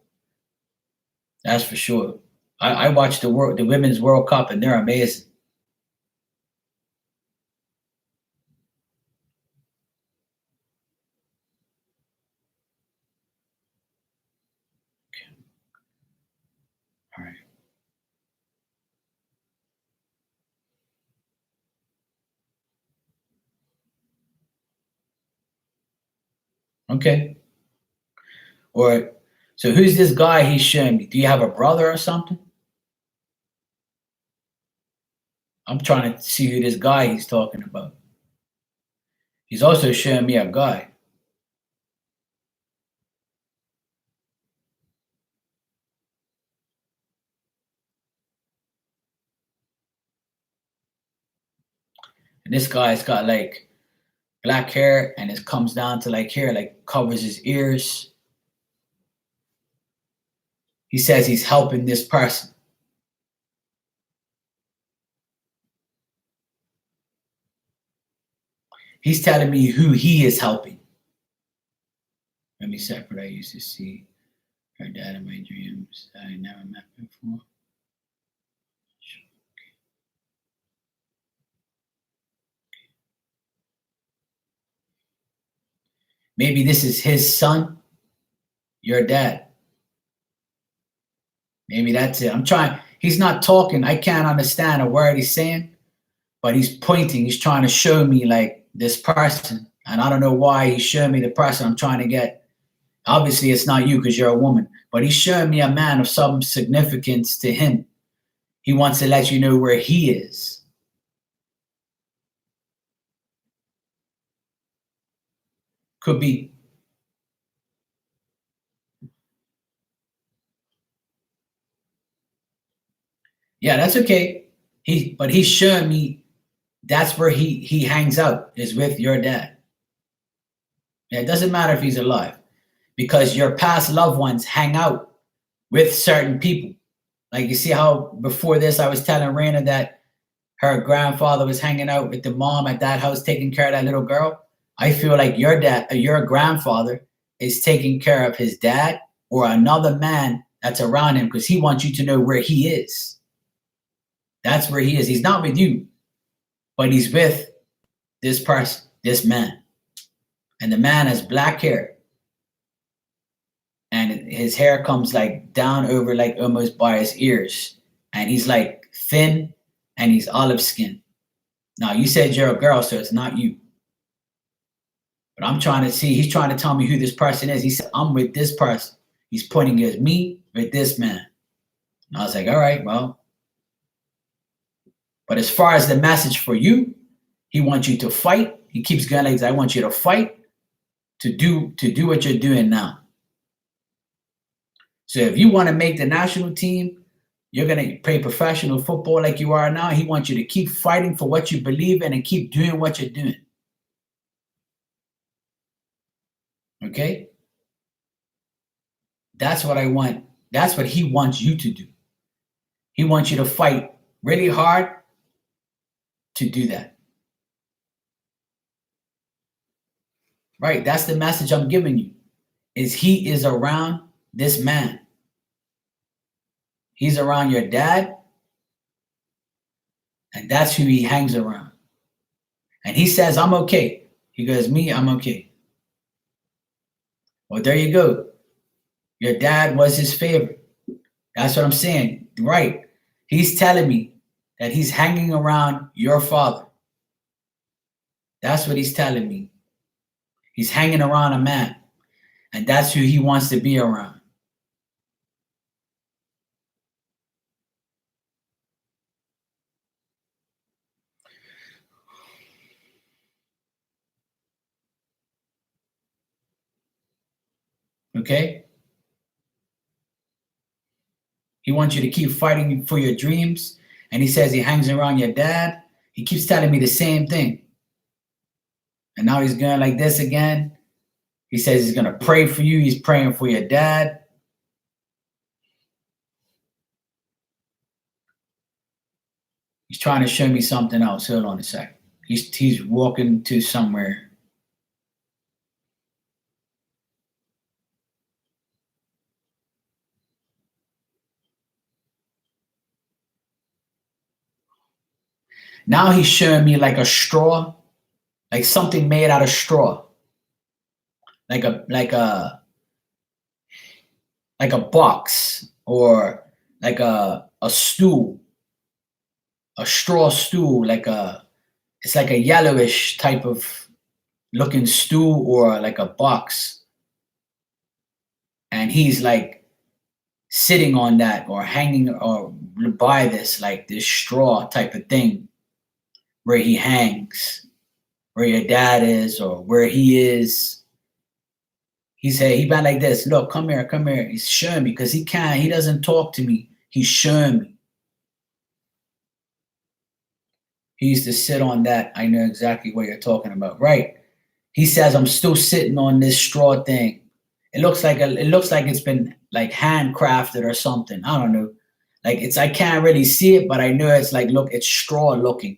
That's for sure. I watch the women's World Cup and they're amazing. All right. Okay. Or so who's this guy he's showing me? Do you have a brother or something? I'm trying to see who this guy he's talking about. He's also showing me a guy. And this guy's got like black hair and it comes down to like here, like covers his ears. He says he's helping this person. He's telling me who he is helping. Let me separate. I used to see her dad in my dreams that I never met before. Maybe this is his son, your dad. Maybe that's it. I'm trying. He's not talking. I can't understand a word he's saying, but he's pointing. He's trying to show me like this person. And I don't know why he's showing me the person I'm trying to get. Obviously, it's not you because you're a woman, but he's showing me a man of some significance to him. He wants to let you know where he is. Could be. Yeah, that's okay. But he's showing me that's where he hangs out is with your dad. Yeah, it doesn't matter if he's alive because your past loved ones hang out with certain people. Like you see how before this I was telling Raina that her grandfather was hanging out with the mom at that house taking care of that little girl. I feel like your grandfather is taking care of his dad or another man that's around him because he wants you to know where he is. That's where he is. He's not with you, but he's with this person, this man. And the man has black hair. And his hair comes like down over like almost by his ears. And he's like thin and he's olive skin. Now you said you're a girl, so it's not you. But I'm trying to see, he's trying to tell me who this person is. He said, I'm with this person. He's pointing at me with this man. And I was like, all right, well. But as far as the message for you, he wants you to fight. He keeps going like, I want you to fight to do what you're doing now. So if you want to make the national team, You're going to play professional football like you are now. He wants you to keep fighting for what you believe in and keep doing what you're doing. Okay? That's what I want. That's what he wants you to do. He wants you to fight really hard to do that. Right? That's the message I'm giving you. Is he is around this man. He's around your dad, and that's who he hangs around. And he says, I'm okay. He goes, me, I'm okay. Well, there you go. Your dad was his favorite. That's what I'm saying. Right. He's telling me that he's hanging around your father. That's what he's telling me. He's hanging around a man, and that's who he wants to be around. Okay? He wants you to keep fighting for your dreams, and he says he hangs around your dad. He keeps telling me the same thing. And now he's going like this again. He says he's going to pray for you. He's praying for your dad. He's trying to show me something else. Hold on a sec. He's walking to somewhere. Now he's showing me like a straw, like something made out of straw, like a box or like a stool, a straw stool, it's like a yellowish type of looking stool or like a box, and he's like sitting on that or hanging or by this like this straw type of thing where he hangs, where your dad is or where he is. He said he been like this. Look, come here, come here. He's showing me because he doesn't talk to me. He's showing me. He used to sit on that. I know exactly what you're talking about. Right. He says I'm still sitting on this straw thing. It looks like it's been like handcrafted or something. I don't know. Like I can't really see it, but I know it's like, look, it's straw looking.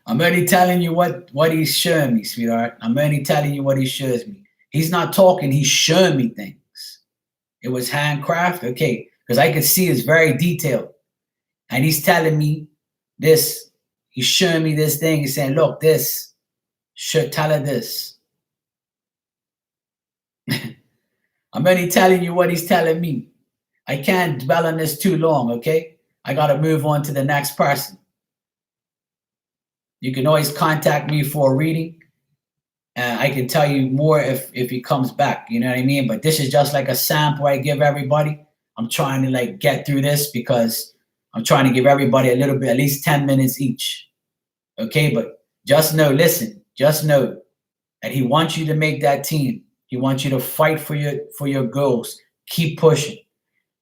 I'm only telling you what he's showing me, sweetheart. I'm only telling you what he shows me. He's not talking, he's showing me things. It was handcrafted, okay, because I could see it's very detailed. And he's telling me this. He's showing me this thing. He's saying, look, this. Should tell her this. I'm only telling you what he's telling me. I can't dwell on this too long, okay? I got to move on to the next person. You can always contact me for a reading. And I can tell you more if he comes back. You know what I mean? But this is just like a sample I give everybody. I'm trying to like get through this because I'm trying to give everybody a little bit, at least 10 minutes each. Okay, but just know, listen, just know that he wants you to make that team. He wants you to fight for your goals. Keep pushing.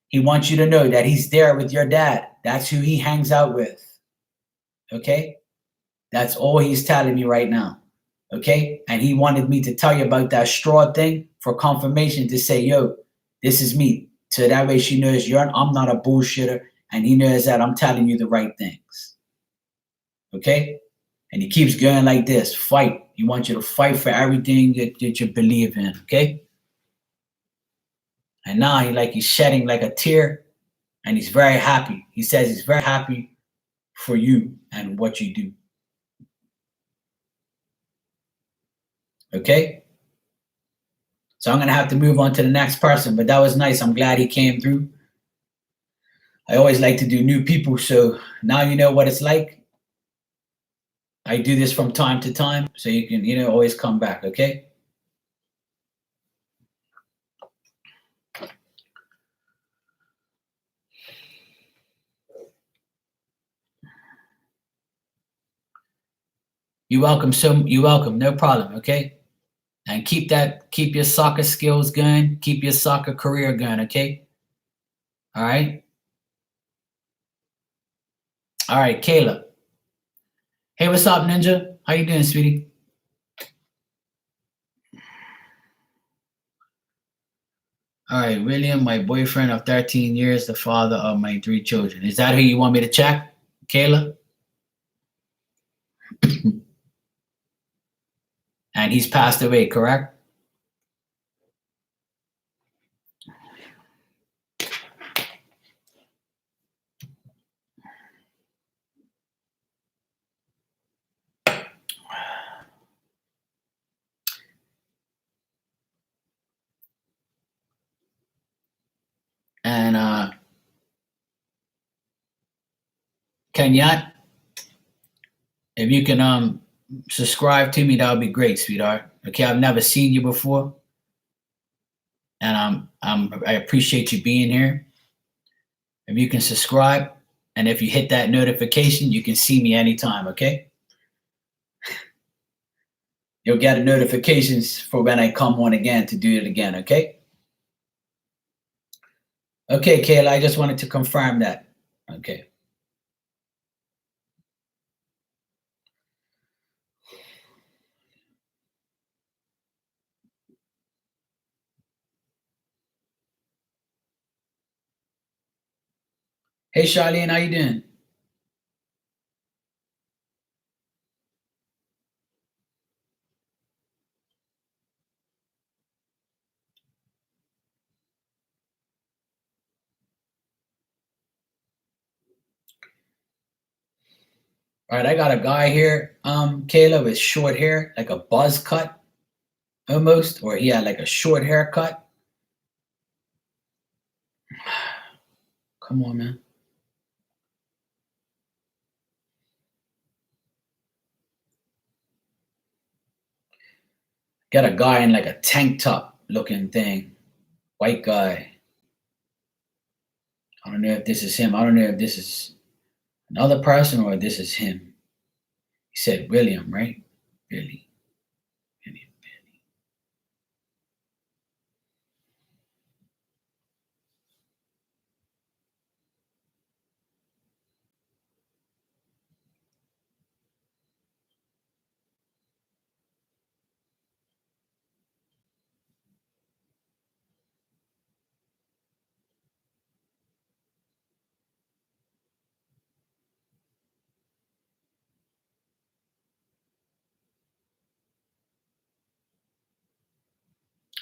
He wants you to know that he's there with your dad. That's who he hangs out with. Okay? That's all he's telling me right now. Okay? And he wanted me to tell you about that straw thing for confirmation to say, yo, this is me. So that way she knows I'm not a bullshitter, and he knows that I'm telling you the right things. Okay? And he keeps going like this. Fight. He wants you to fight for everything that you believe in. Okay? And now he's shedding like a tear, and he's very happy. He says he's very happy for you and what you do. Okay? So I'm going to have to move on to the next person, but that was nice. I'm glad he came through. I always like to do new people, so now you know what it's like. I do this from time to time, so you can, always come back, okay? You're welcome. You're welcome. No problem, okay? And keep your soccer skills going, keep your soccer career going, okay? All right? All right, Caleb. Hey, what's up, Ninja? How you doing, sweetie? All right, William, my boyfriend of 13 years, the father of my 3 children. Is that who you want me to check, Kayla? And he's passed away, correct? And Kenyat, if you can subscribe to me, that would be great, sweetheart. Okay, I've never seen you before, and I appreciate you being here. If you can subscribe, and if you hit that notification, you can see me anytime. Okay, you'll get notifications for when I come on again to do it again. Okay. Okay, Kayla, I just wanted to confirm that. Okay. Hey, Charlene, how you doing? All right, I got a guy here, Kayla, with short hair, like a buzz cut almost, or he had like a short haircut. Come on, man. Got a guy in like a tank top looking thing, white guy. I don't know if this is him. I don't know if this is another person or this is him. He said William, right? Billy. Billy.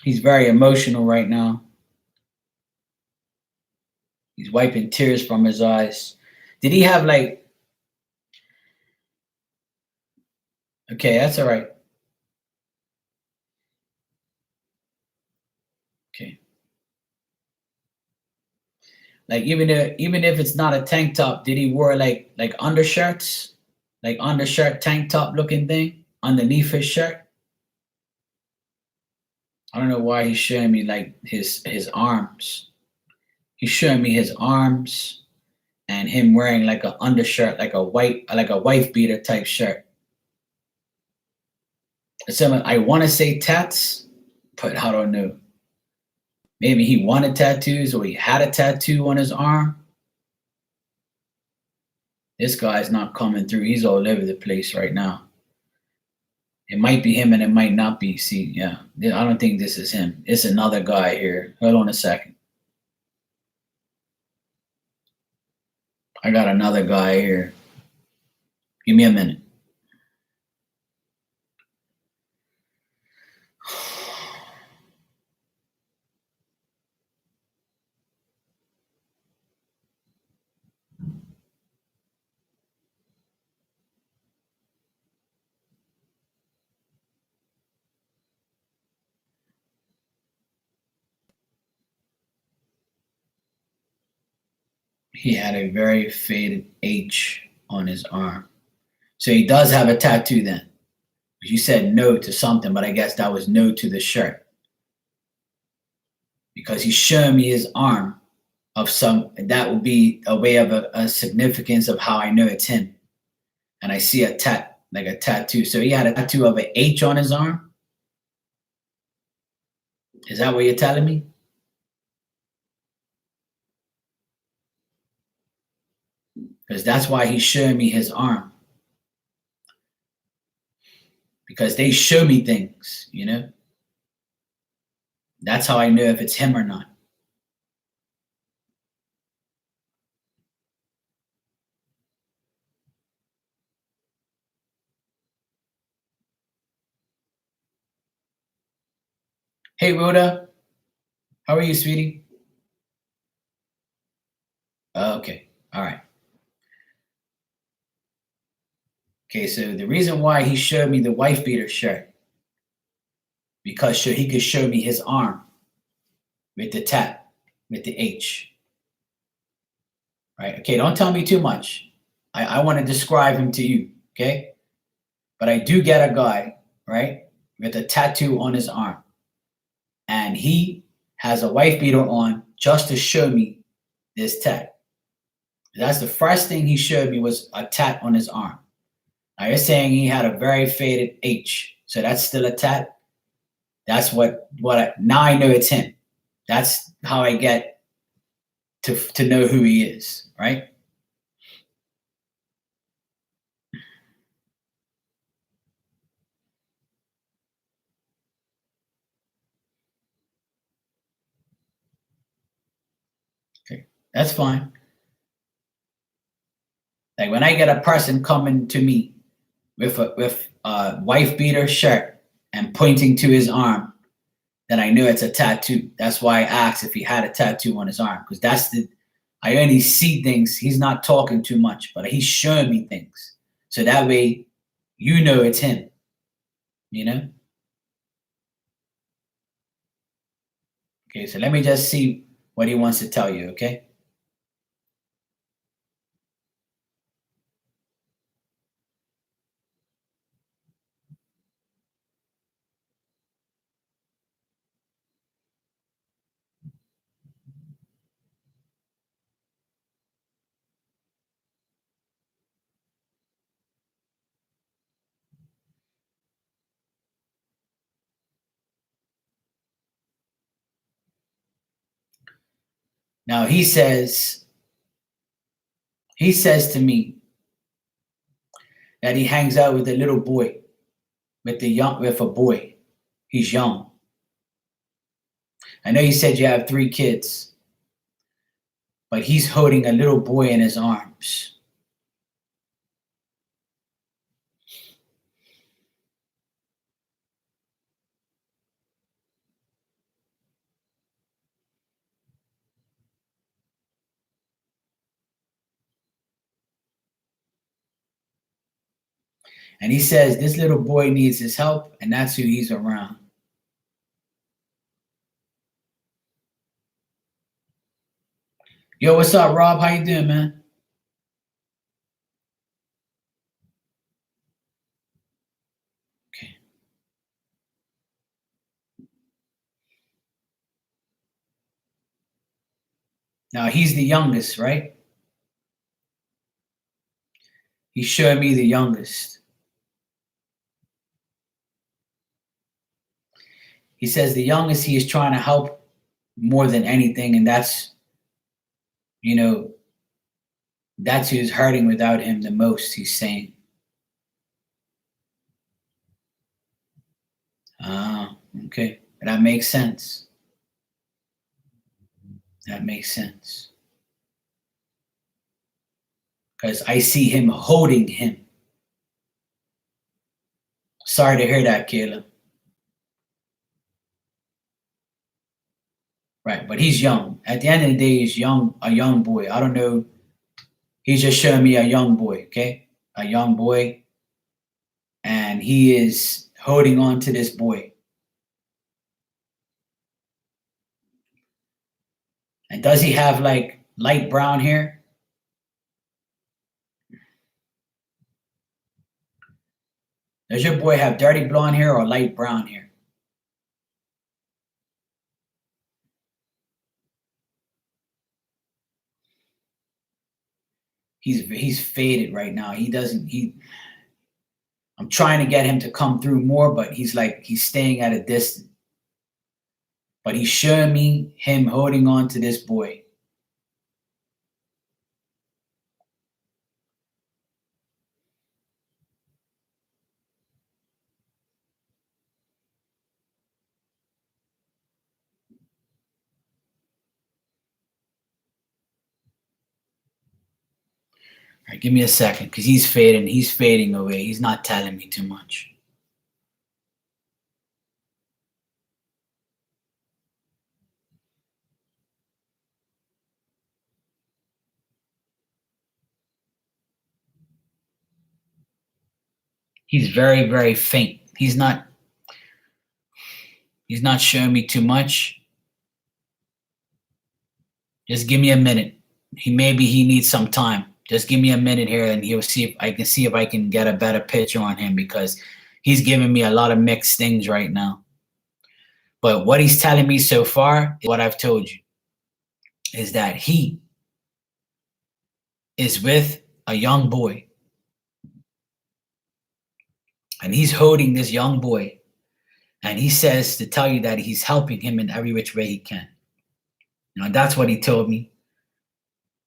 He's very emotional right now. He's wiping tears from his eyes. Did he have like, okay, that's all right. Okay. Like even if it's not a tank top, did he wear like undershirts? Like undershirt tank top looking thing underneath his shirt? I don't know why he's showing me like his arms. He's showing me his arms and him wearing like a undershirt, like a wife beater type shirt. So I want to say tats, but I don't know. Maybe he wanted tattoos or he had a tattoo on his arm. This guy's not coming through. He's all over the place right now. It might be him and it might not be. See, yeah. I don't think this is him. It's another guy here. Hold on a second. I got another guy here. Give me a minute. He had a very faded H on his arm. So he does have a tattoo then. You said no to something, but I guess that was no to the shirt. Because he's showing me his arm of some, that would be a way of a significance of how I know it's him. And I see like a tattoo. So he had a tattoo of an H on his arm. Is that what you're telling me? Because that's why he's showing me his arm. Because they show me things, you know? That's how I know if it's him or not. Hey, Rhoda. How are you, sweetie? Okay. All right. Okay, so the reason why he showed me the wife beater shirt, because he could show me his arm with the tap, with the H. Right? Okay, don't tell me too much. I want to describe him to you, okay? But I do get a guy, right, with a tattoo on his arm. And he has a wife beater on just to show me this tat. That's the first thing he showed me was a tat on his arm. Now you're saying he had a very faded H. So that's still a tat? That's now I know it's him. That's how I get to know who he is, right? Okay, that's fine. Like when I get a person coming to me with a wife beater shirt and pointing to his arm, then I know it's a tattoo. That's why I asked if he had a tattoo on his arm, because I only see things. He's not talking too much, but he's showing me things. So that way, you know it's him, you know? Okay, so let me just see what he wants to tell you, okay? Now he says to me that he hangs out with a little boy, with a boy. He's young. I know you said you have 3 kids, but he's holding a little boy in his arms. And he says this little boy needs his help, and that's who he's around. Yo, what's up, Rob? How you doing, man? Okay. Now he's the youngest, right? He showed me the youngest. He says the youngest he is trying to help more than anything, and you know, that's who's hurting without him the most, he's saying. Ah, okay. That makes sense. That makes sense. Because I see him holding him. Sorry to hear that, Kayla. Right, but he's young. At the end of the day, he's a young boy. I don't know. He's just showing me a young boy, okay? A young boy. And he is holding on to this boy. And does he have like light brown hair? Does your boy have dirty blonde hair or light brown hair? He's faded right now. I'm trying to get him to come through more, but he's staying at a distance. but he's showing me him holding on to this boy. All right, give me a second, because he's fading. He's fading away. He's not telling me too much. He's very, very faint. He's not showing me too much. Just give me a minute. Maybe he needs some time. Just give me a minute here, and he'll see if I can get a better picture on him, because he's giving me a lot of mixed things right now. But what he's telling me so far, what I've told you, is that he is with a young boy, and he's holding this young boy, and he says to tell you that he's helping him in every which way he can. Now, that's what he told me.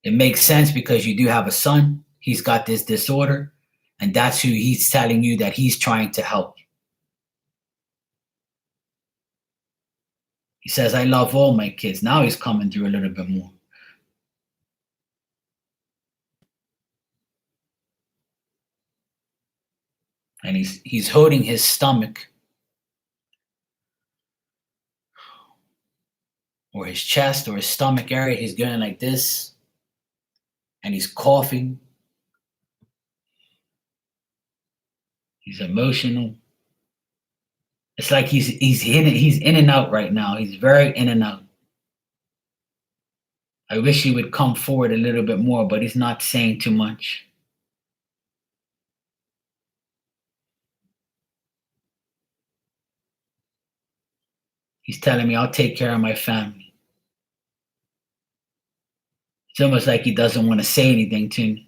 It makes sense, because you do have a son. He's got this disorder, and that's who he's telling you that he's trying to help. He says, I love all my kids. Now he's coming through a little bit more. And he's holding his stomach, or his chest, or his stomach area. He's going like this, and he's coughing. He's emotional. It's like he's in and out right now. He's very in and out. I wish he would come forward a little bit more, but he's not saying too much. He's telling me, I'll take care of my family. It's almost like he doesn't want to say anything to me.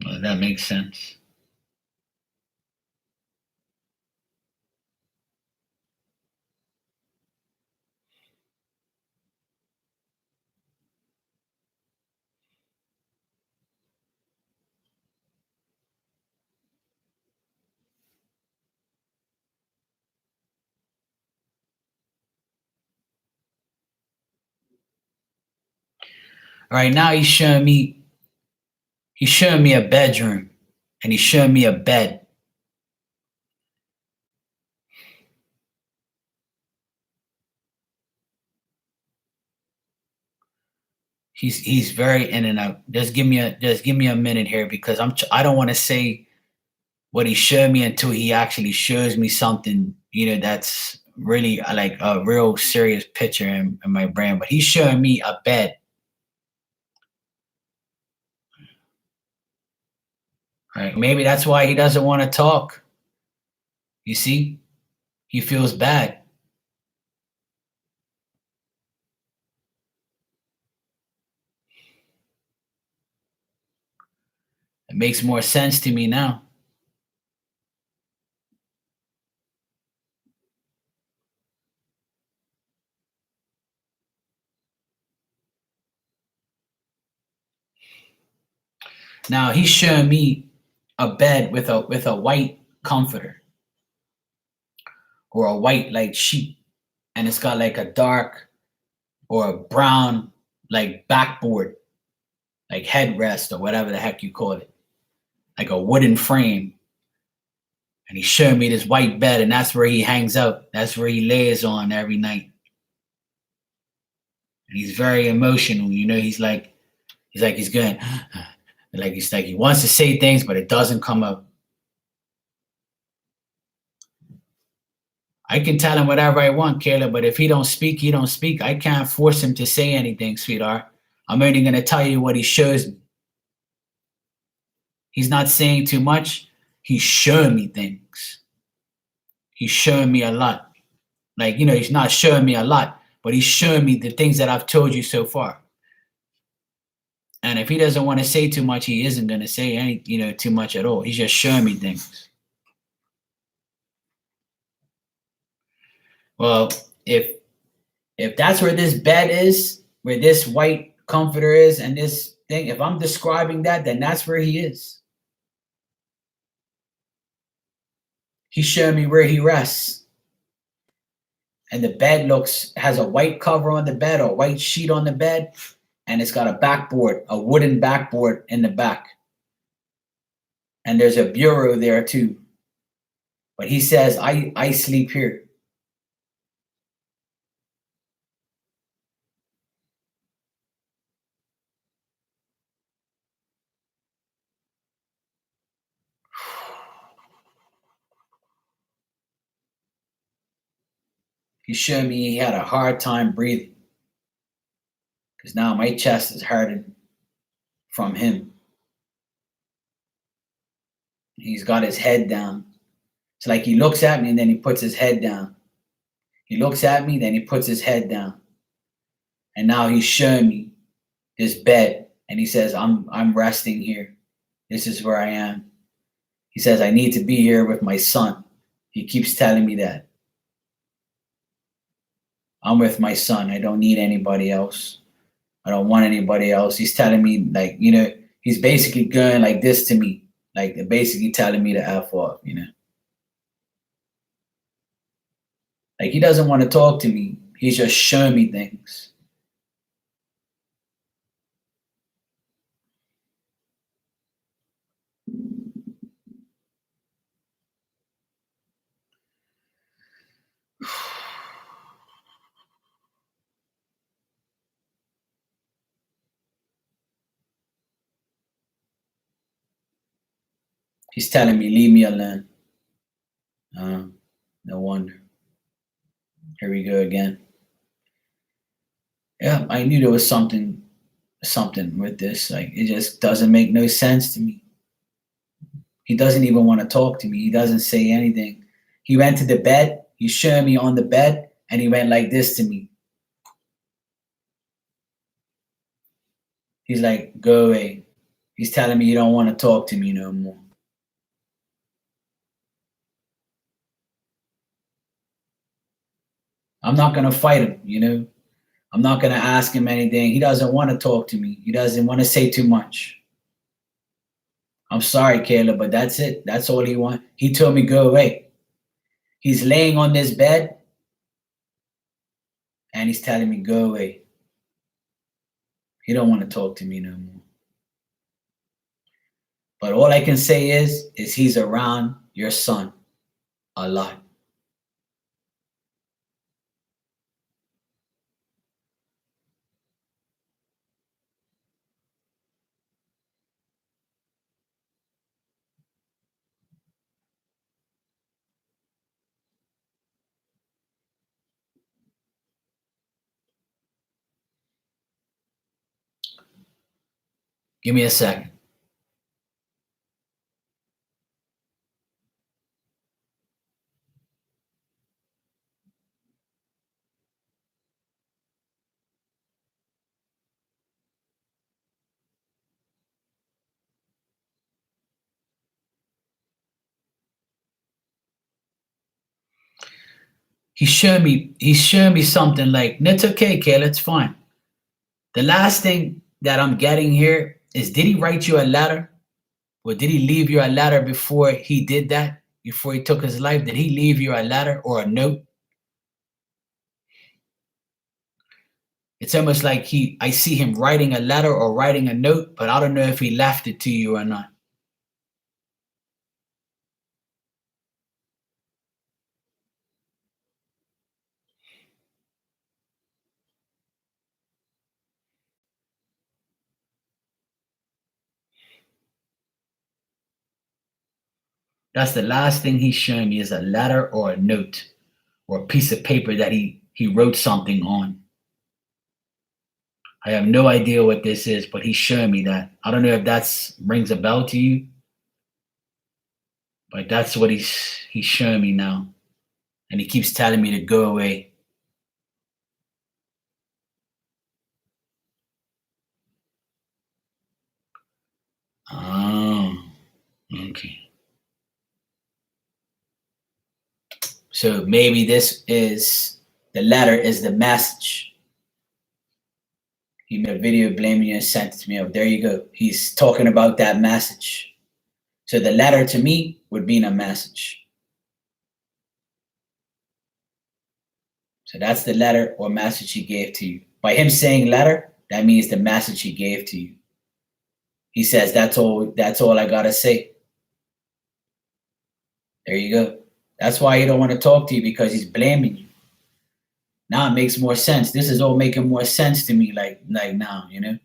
Well, that makes sense. All right, now he's showing me a bedroom, and he's showing me a bed. He's very in and out. Just give me a minute here, because I don't want to say what he showed me until he actually shows me something, that's really like a real serious picture in my brain. But he's showing me a bed. Right? Maybe that's why he doesn't want to talk. You see? He feels bad. It makes more sense to me now. Now he's showing me a bed with a white comforter, or a white like sheet, and it's got like a dark or a brown like backboard, like headrest, or whatever the heck you call it, like a wooden frame. And he's showing me this white bed, and that's where he hangs out. That's where he lays on every night. And he's very emotional. He's going, like he wants to say things, but it doesn't come up. I can tell him whatever I want, Kayla, but if he don't speak, he don't speak. I can't force him to say anything, sweetheart. I'm only going to tell you what he shows me. He's not saying too much. He's showing me things. He's showing me a lot. Like, he's not showing me a lot, but he's showing me the things that I've told you so far. And if he doesn't want to say too much, he isn't going to say too much at all. He's just showing me things. Well, if that's where this bed is, where this white comforter is, and this thing, if I'm describing that, then that's where he is. He's showing me where he rests. And the bed has a white cover on the bed, or a white sheet on the bed, and it's got a backboard, a wooden backboard in the back. And there's a bureau there too. But he says, I sleep here. He showed me he had a hard time breathing. Because now my chest is hardened from him. He's got his head down. It's like he looks at me and then he puts his head down. He looks at me, then he puts his head down. And now he's showing me this bed. And he says, I'm resting here. This is where I am. He says, I need to be here with my son. He keeps telling me that. I'm with my son. I don't need anybody else. I don't want anybody else. He's telling me, like, he's basically going like this to me. Like, they're basically telling me to F off, Like, he doesn't want to talk to me. He's just showing me things. He's telling me, leave me alone. No wonder. Here we go again. Yeah, I knew there was something with this. Like, it just doesn't make no sense to me. He doesn't even want to talk to me. He doesn't say anything. He went to the bed. He's showing me on the bed, and he went like this to me. He's like, go away. He's telling me he don't want to talk to me no more. I'm not going to fight him, I'm not going to ask him anything. He doesn't want to talk to me. He doesn't want to say too much. I'm sorry, Kayla, but that's it. That's all he wants. He told me go away. He's laying on this bed, and he's telling me go away. He don't want to talk to me no more. But all I can say is he's around your son a lot. Give me a second. He's showing me something like, it's okay, Kayla, it's fine. The last thing that I'm getting here is, did he write you a letter? Or did he leave you a letter before he did that? Before he took his life? Did he leave you a letter or a note? It's almost like I see him writing a letter or writing a note, but I don't know if he left it to you or not. That's the last thing he's showing me, is a letter or a note. or a piece of paper that he wrote something on. I have no idea what this is, but he's showing me that. I don't know if that's rings a bell to you, but that's what he's showing me now. And he keeps telling me to go away. Oh, okay. So maybe this is the letter is the message. He made a video blaming you and sent it to me. Oh, there you go. He's talking about that message. So the letter to me would be a message. So that's the letter or message he gave to you. By him saying letter, that means the message he gave to you. He says, that's all I gotta say. There you go. That's why he don't want to talk to you, because he's blaming you. Now it makes more sense. This is all making more sense to me, like now, you know?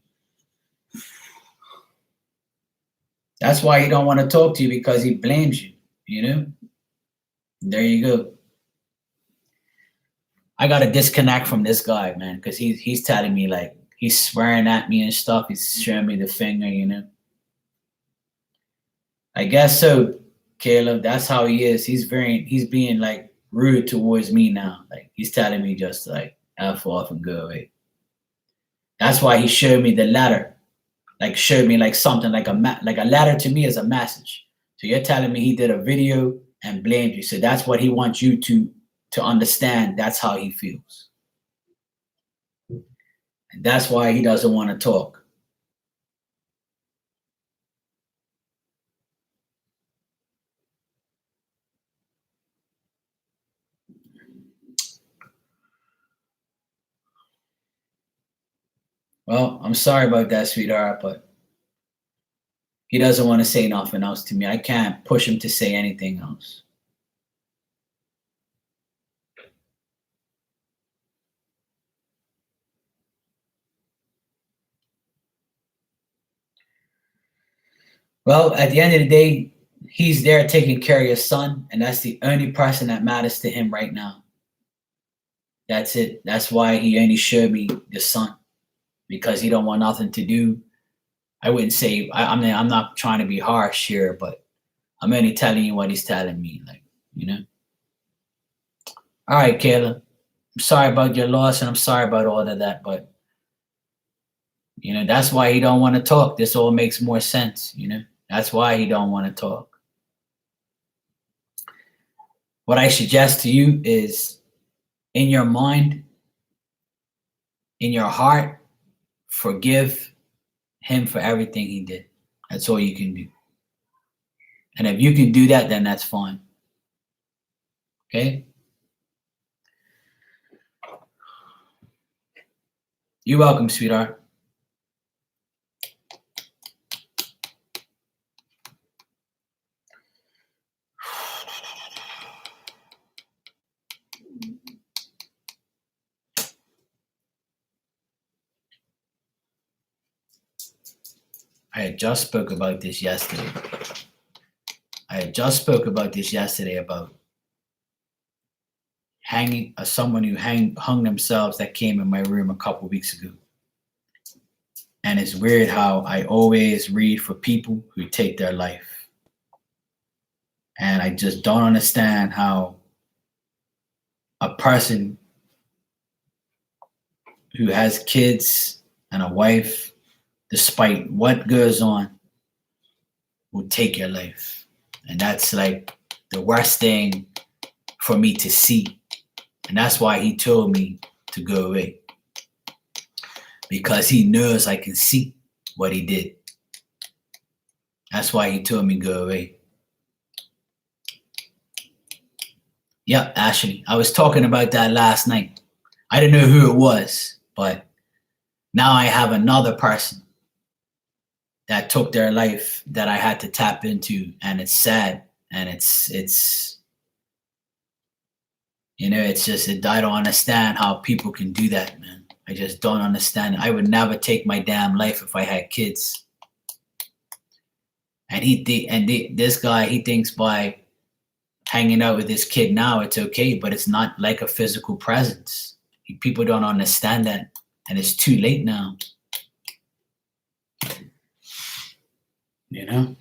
That's why he don't want to talk to you, because he blames you, you know? There you go. I got to disconnect from this guy, man, because he's telling me, like, he's swearing at me and stuff. He's showing me the finger, you know? I guess so, Caleb. That's how he is. He's being, like, rude towards me now. Like, he's telling me just, like, F off and go away. That's why he showed me the letter. Like, showed me, like, something, like a letter to me is a message. So you're telling me he did a video and blamed you. So that's what he wants you to understand. That's how he feels. And that's why he doesn't want to talk. Well, I'm sorry about that, sweetheart, but he doesn't want to say nothing else to me. I can't push him to say anything else. Well, at the end of the day, he's there taking care of your son, and that's the only person that matters to him right now. That's it. That's why he only showed me the son, because he don't want nothing to do. I wouldn't say I'm not trying to be harsh here, but I'm only telling you what he's telling me, like, you know. All right, Kayla. I'm sorry about your loss, and I'm sorry about all of that, but you know, that's why he don't want to talk. This all makes more sense, you know. That's why he don't want to talk. What I suggest to you is, in your mind, in your heart, forgive him for everything he did. That's all you can do. And if you can do that, then that's fine. Okay? You're welcome, sweetheart. I had just spoke about this yesterday. About hanging someone who hung themselves that came in my room a couple weeks ago. And it's weird how I always read for people who take their life. And I just don't understand how a person who has kids and a wife, despite what goes on, will take your life. And that's like the worst thing for me to see. And that's why he told me to go away. Because he knows I can see what he did. That's why he told me go away. Yep, Ashley. I was talking about that last night. I didn't know who it was, but now I have another person that took their life that I had to tap into, and it's sad, and it's you know, it's just, I don't understand how people can do that, man. I just don't understand. I would never take my damn life if I had kids. And this guy, he thinks by hanging out with this kid now, it's okay, but it's not like a physical presence. People don't understand that, and it's too late now. You know?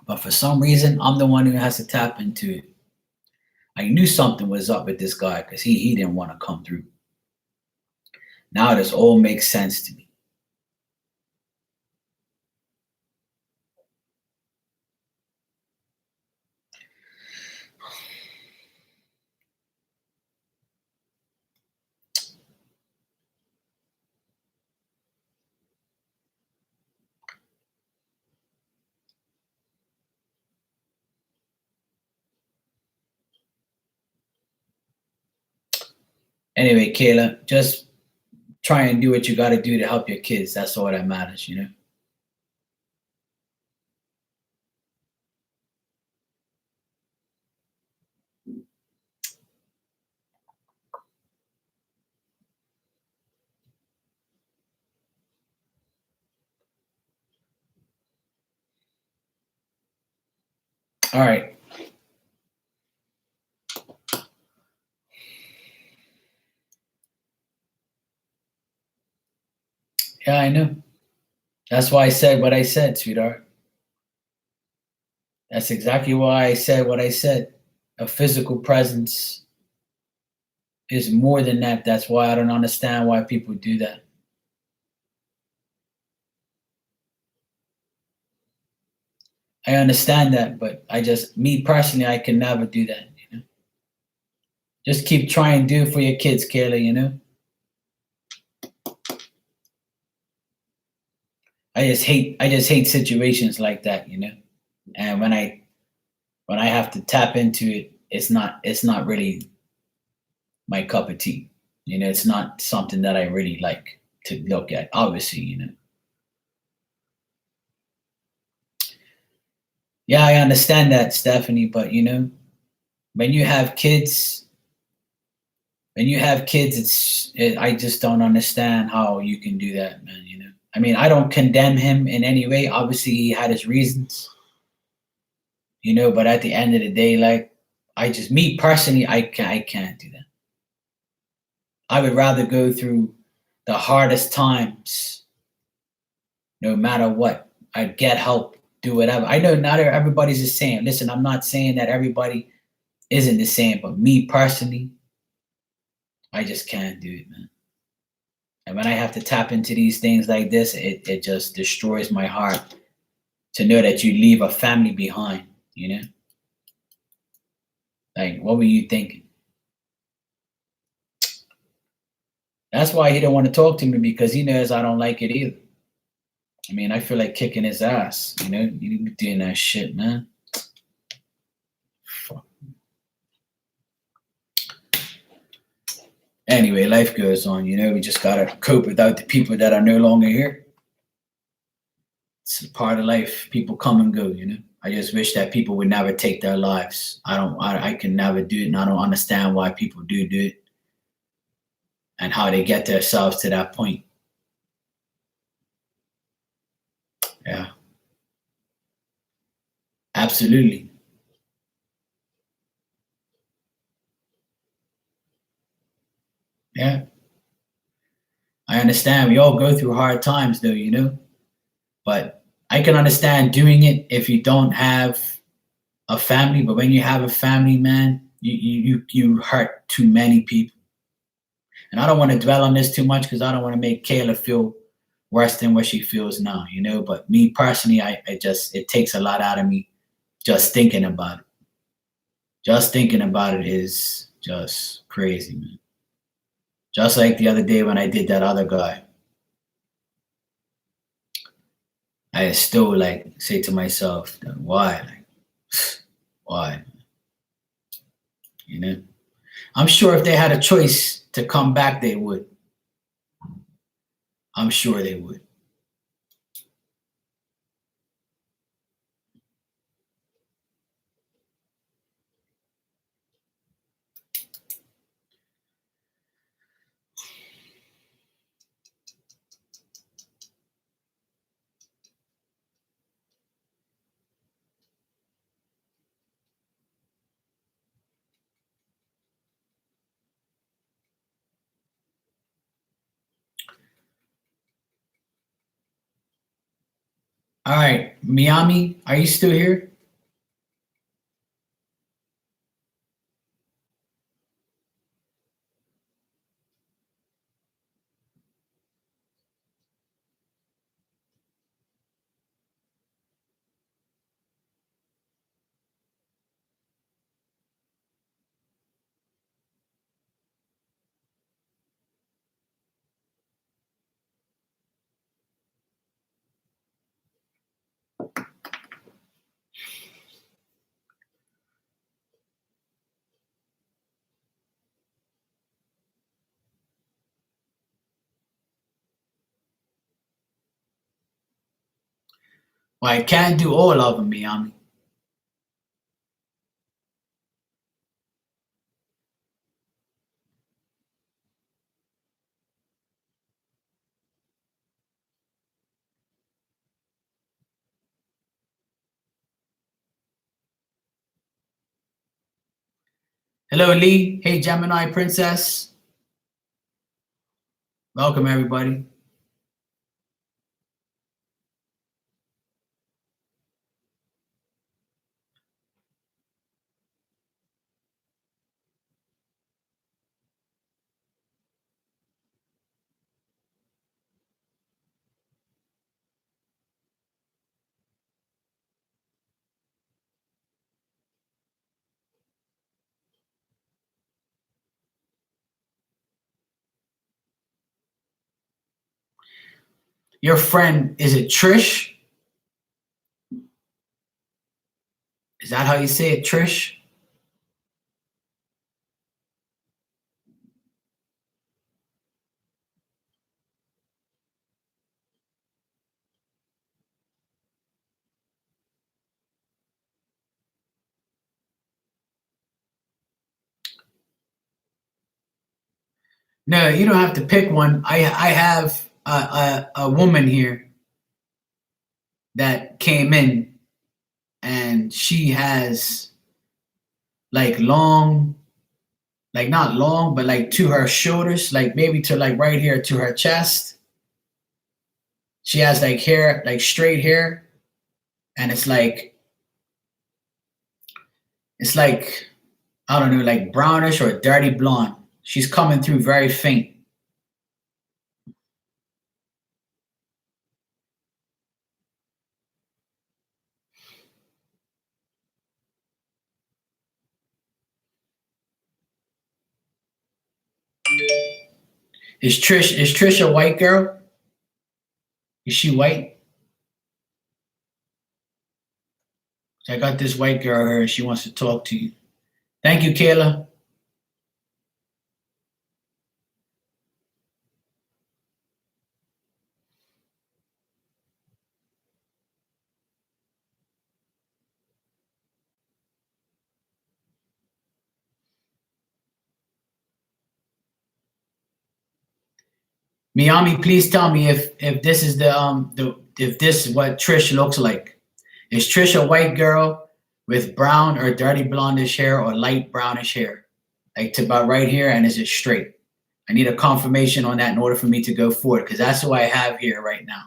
But for some reason, I'm the one who has to tap into it. I knew something was up with this guy because he didn't want to come through. Now this all makes sense to me. Anyway, Kayla, just try and do what you got to do to help your kids. That's all that matters, you know? All right. Yeah, I know. That's why I said what I said, sweetheart. That's exactly why I said what I said. A physical presence is more than that. That's why I don't understand why people do that. I understand that, but me personally, I can never do that. You know, just keep trying to do it for your kids, Kayla. You know, I just hate situations like that. You know, and when I have to tap into it, it's not really my cup of tea. You know, it's not something that I really like to look at. Obviously, you know. Yeah, I understand that, Stephanie, but you know, when you have kids, I just don't understand how you can do that, man. You know, I mean, I don't condemn him in any way. Obviously, he had his reasons, you know. But at the end of the day, like, me personally, I can't do that. I would rather go through the hardest times, no matter what. I'd get help, do whatever. I know not everybody's the same. Listen, I'm not saying that everybody isn't the same, but me personally, I just can't do it, man. And when I have to tap into these things like this, it just destroys my heart to know that you leave a family behind, you know? Like, what were you thinking? That's why he didn't want to talk to me because he knows I don't like it either. I mean, I feel like kicking his ass, you know? You be doing that shit, man. Fuck. Anyway, life goes on, you know? We just gotta cope without the people that are no longer here. It's a part of life. People come and go, you know? I just wish that people would never take their lives. I can never do it, and I don't understand why people do it and how they get themselves to that point. Yeah, absolutely. Yeah, I understand. We all go through hard times, though, you know. But I can understand doing it if you don't have a family. But when you have a family, man, you hurt too many people. And I don't want to dwell on this too much because I don't want to make Kayla feel worse than what she feels now, you know. But me personally, I just it takes a lot out of me just thinking about it. Just thinking about it is just crazy, man. Just like the other day when I did that other guy, I still like say to myself, why? Like, why? You know? I'm sure if they had a choice to come back, they would. I'm sure they would. All right, Miami, are you still here? Well, I can't do all of them, Miami. Hello, Lee. Hey, Gemini Princess. Welcome, everybody. Your friend, is it Trish? Is that how you say it, Trish? No, you don't have to pick one. I have a woman here that came in, and she has like long, like not long, but like to her shoulders, like maybe to like right here to her chest. She has like hair, like straight hair, and it's like I don't know, like brownish or dirty blonde. She's coming through very faint. Is Trish a white girl? Is she white? I got this white girl here. She wants to talk to you. Thank you, Kayla. Miami, please tell me if this is the if this is what Trish looks like. Is Trish a white girl with brown or dirty blondish hair or light brownish hair? Like to about right here, and is it straight? I need a confirmation on that in order for me to go forward, because that's who I have here right now.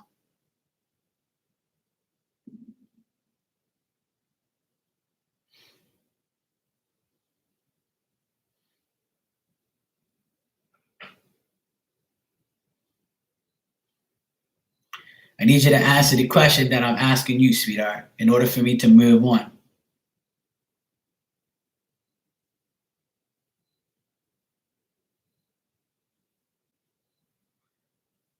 I need you to answer the question that I'm asking you, sweetheart, in order for me to move on.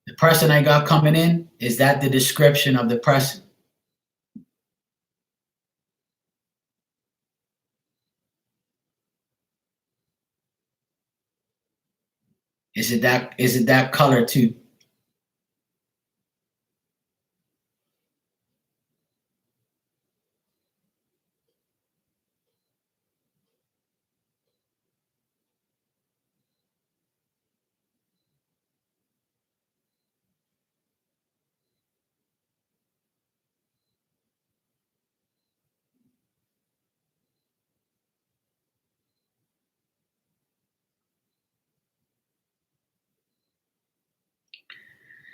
The person I got coming in, is that the description of the person? Is it that color too?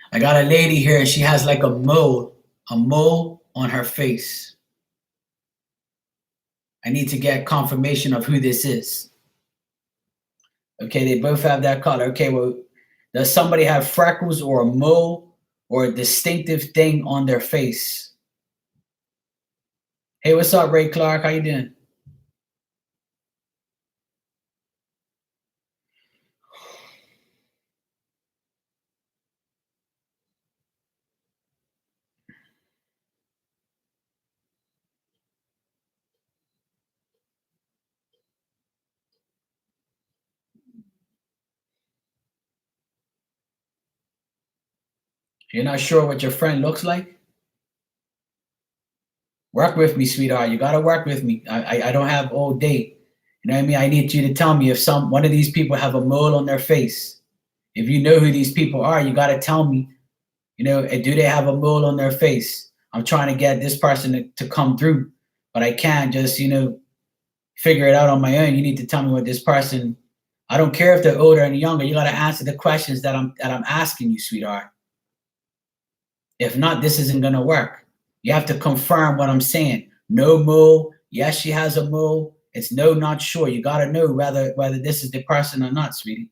I got a lady here and she has like a mole a mole on her face. I need to get confirmation of who this is. Okay, they both have that color. Okay, well, does somebody have freckles or a mole or a distinctive thing on their face? Hey, what's up, Ray Clark? How you doing? You're not sure what your friend looks like? Work with me, sweetheart. You gotta work with me. I don't have all day. You know what I mean? I need you to tell me if one of these people have a mole on their face. If you know who these people are, you gotta tell me. You know, do they have a mole on their face? I'm trying to get this person to come through, but I can't just, figure it out on my own. You need to tell me what this person. I don't care if they're older and younger. You gotta answer the questions that I'm asking you, sweetheart. If not, this isn't gonna work. You have to confirm what I'm saying. No mole. Yes, she has a mole. It's no, not sure. You gotta know whether this is the person or not, sweetie.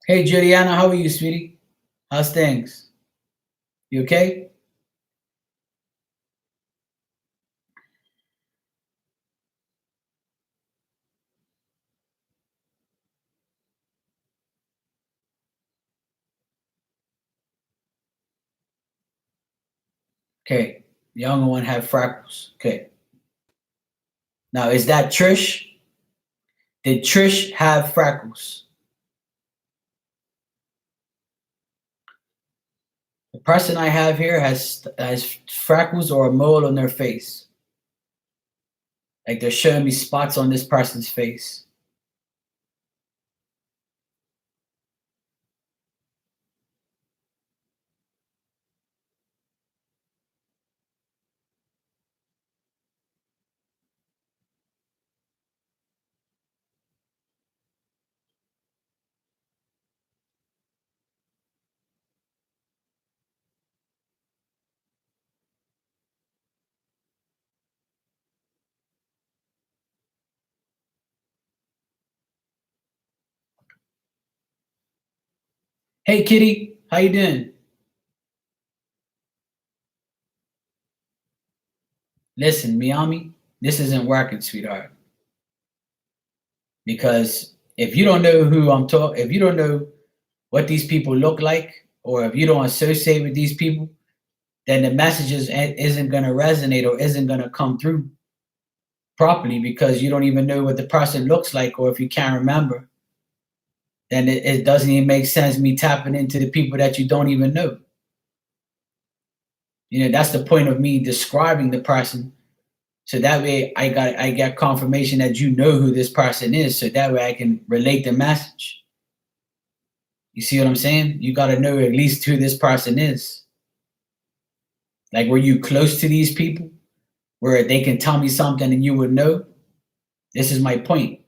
Hey, Juliana, how are you, sweetie? How's things? You okay? Okay. The younger one had freckles. Okay. Now, is that Trish? Did Trish have freckles? The person I have here has freckles or a mole on their face. Like they're showing me spots on this person's face. Hey, Kitty, how you doing? Listen, Miami, this isn't working, sweetheart. Because if you don't know who I'm talking, if you don't know what these people look like, or if you don't associate with these people, then the messages isn't going to resonate or isn't going to come through properly because you don't even know what the person looks like, or if you can't remember, then it doesn't even make sense me tapping into the people that you don't even know. That's the point of me describing the person. So that way I get confirmation that you know who this person is. So that way I can relate the message. You see what I'm saying? You got to know at least who this person is. Like, were you close to these people where they can tell me something and you would know? This is my point.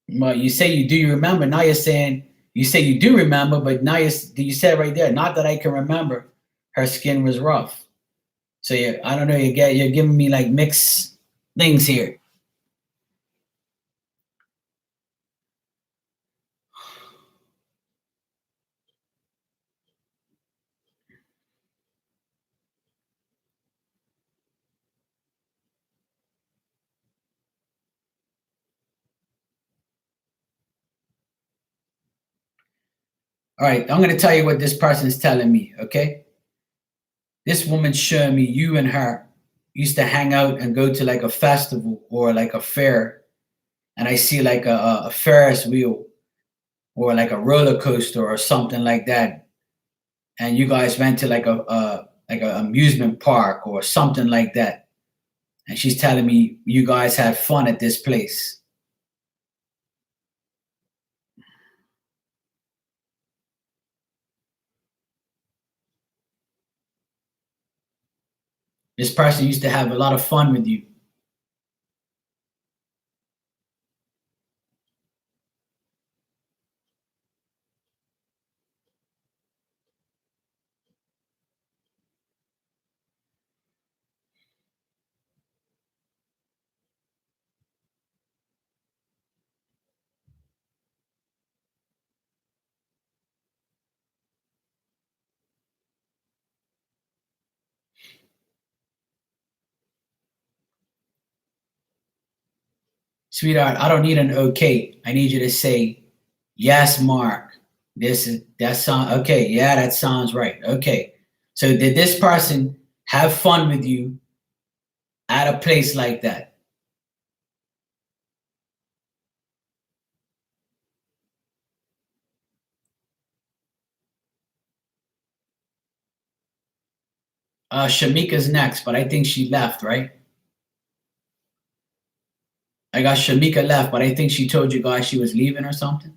Well, you say you remember. Now you're saying you say you do remember, but now you said right there, not that I can remember. Her skin was rough. So I don't know. You're giving me like mixed things here. All right, I'm going to tell you what this person is telling me, okay? This woman's showing me you and her used to hang out and go to like a festival or like a fair, and I see like a Ferris wheel or like a roller coaster or something like that, and you guys went to like a amusement park or something like that, and she's telling me you guys had fun at this place. This person used to have a lot of fun with you. Sweetheart, I don't need an okay. I need you to say, yes, Mark. That sound okay. Yeah, that sounds right. Okay. So did this person have fun with you at a place like that? Shamika's next, but I think she left, right? I got Shamika left, but I think she told you guys she was leaving or something.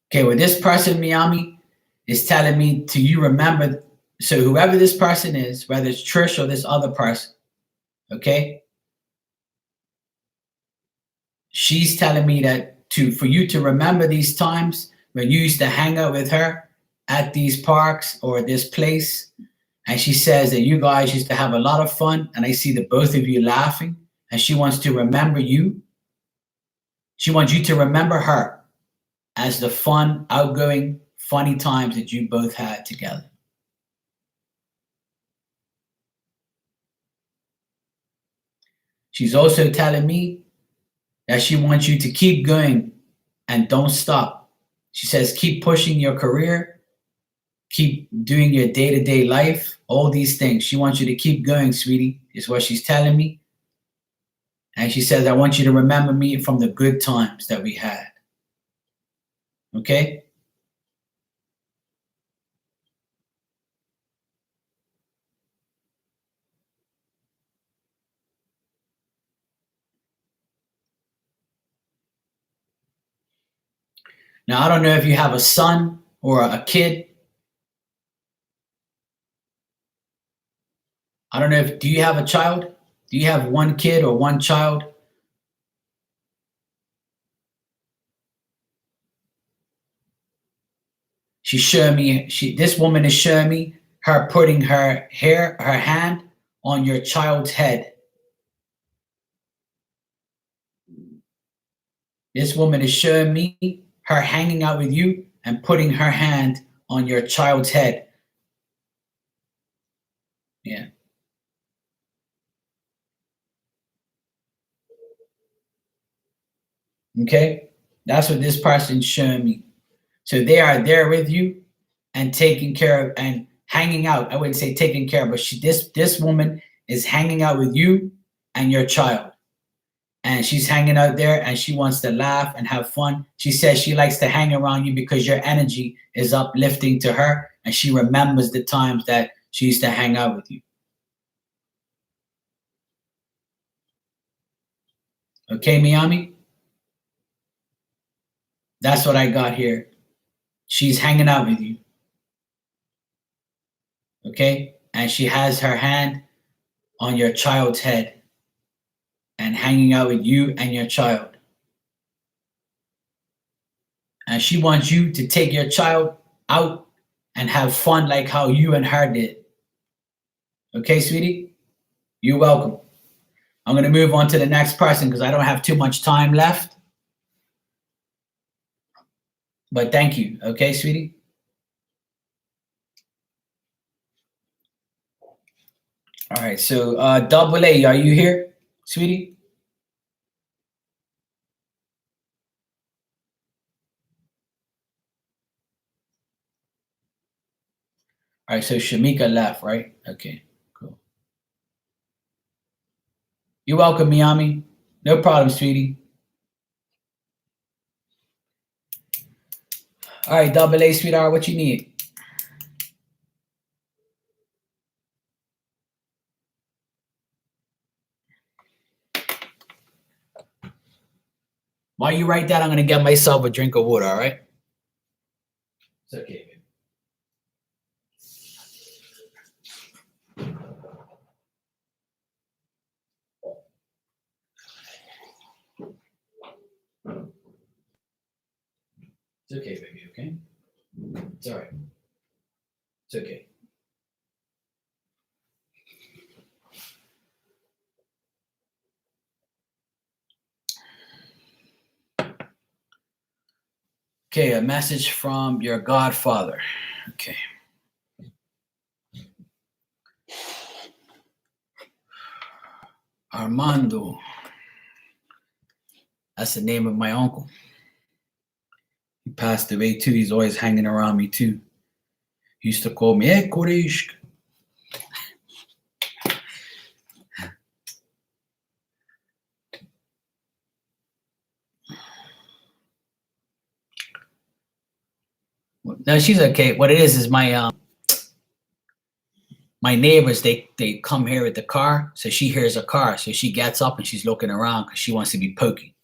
Okay, well, this person, Miami, is telling me to you remember. So whoever this person is, whether it's Trish or this other person, okay, she's telling me that to for you to remember these times when you used to hang out with her at these parks or this place. And she says that you guys used to have a lot of fun, and I see the both of you laughing, and she wants to remember you. She wants you to remember her as the fun, outgoing, funny times that you both had together. She's also telling me that she wants you to keep going and don't stop. She says, keep pushing your career, keep doing your day to day life, all these things. She wants you to keep going, sweetie, is what she's telling me. And she says, I want you to remember me from the good times that we had. Okay? Now, I don't know if you have a son or a kid. I don't know if, do you have a child? Do you have one kid or one child? This woman is showing me her putting her hand on your child's head. This woman is showing me her hanging out with you and putting her hand on your child's head. Yeah. Okay. That's what this person's showing me. So they are there with you and taking care of and hanging out. I wouldn't say taking care, but this woman is hanging out with you and your child. And she's hanging out there and she wants to laugh and have fun. She says she likes to hang around you because your energy is uplifting to her and she remembers the times that she used to hang out with you. Okay, Miami? That's what I got here. She's hanging out with you. Okay? And she has her hand on your child's head and hanging out with you and your child. And she wants you to take your child out and have fun like how you and her did. Okay, sweetie? You're welcome. I'm going to move on to the next person because I don't have too much time left. But thank you. Okay, sweetie? All right. So, Double A, are you here, sweetie? All right. So, Shamika left, right? Okay, cool. You're welcome, Miami. No problem, sweetie. All right, double A, sweetheart, what you need? While you write that, I'm going to get myself a drink of water, all right? It's okay, baby. It's okay, baby, okay? It's all right. It's okay. Okay, a message from your godfather. Okay. Armando. That's the name of my uncle. He passed away too. He's always hanging around me too. He used to call me, hey, Koresh. No, she's okay. What it is my neighbors, they come here with the car, so she hears a car, so she gets up and she's looking around because she wants to be pokey,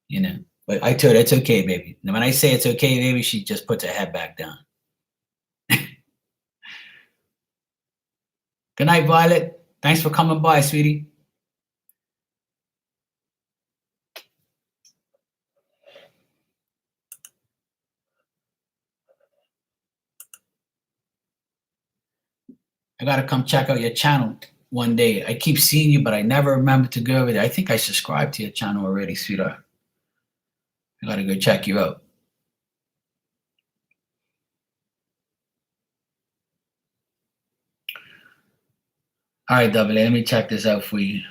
you know. But I told her it's okay, baby. And when I say it's okay, baby, she just puts her head back down. Good night, Violet. Thanks for coming by, sweetie. I gotta come check out your channel one day. I keep seeing you, but I never remember to go over there. I think I subscribed to your channel already, sweetheart. I gotta go check you out. All right, double A, let me check this out for you.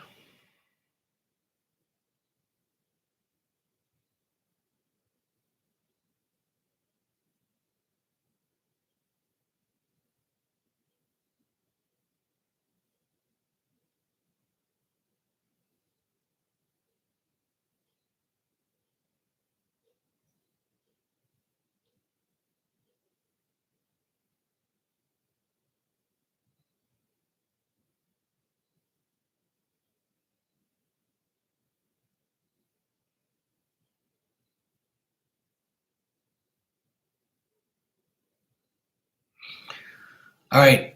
All right.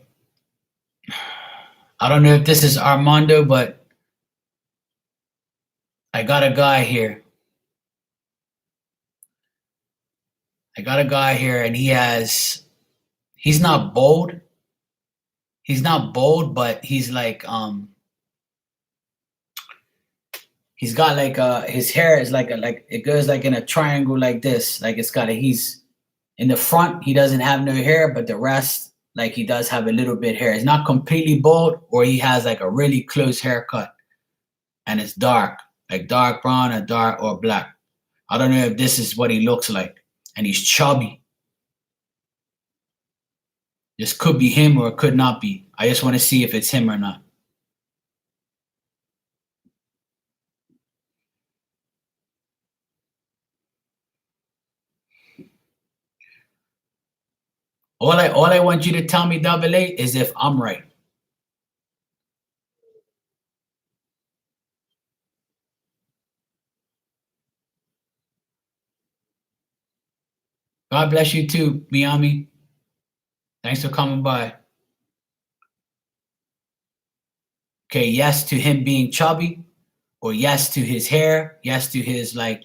I don't know if this is Armando, but I got a guy here. And he's not bold. He's not bold, but he's like, he's got like his hair is like it goes like in a triangle like this. Like he's in the front, he doesn't have no hair, but the rest, like he does have a little bit hair. It's not completely bald, or he has like a really close haircut. And it's dark, like dark brown or black. I don't know if this is what he looks like. And he's chubby. This could be him or it could not be. I just want to see if it's him or not. All I want you to tell me, double A, is if I'm right. God bless you too, Miami. Thanks for coming by. Okay, yes to him being chubby, or yes to his hair, yes to his like.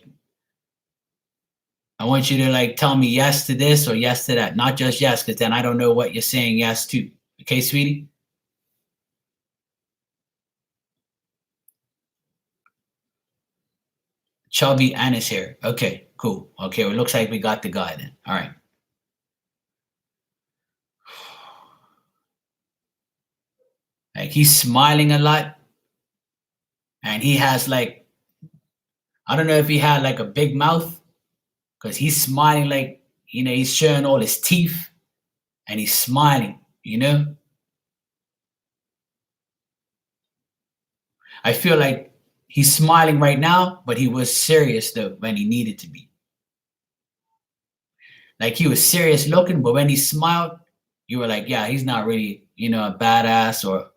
I want you to like tell me yes to this or yes to that, not just yes, because then I don't know what you're saying yes to. Okay, sweetie? Chubby and his hair. Okay, cool. Okay, well, it looks like we got the guy then. All right. Like he's smiling a lot, and he has like, I don't know if he had like a big mouth, because he's smiling like, he's showing all his teeth, and he's smiling, I feel like he's smiling right now, but he was serious though when he needed to be. Like he was serious looking, but when he smiled, you were like, yeah, he's not really, a badass, or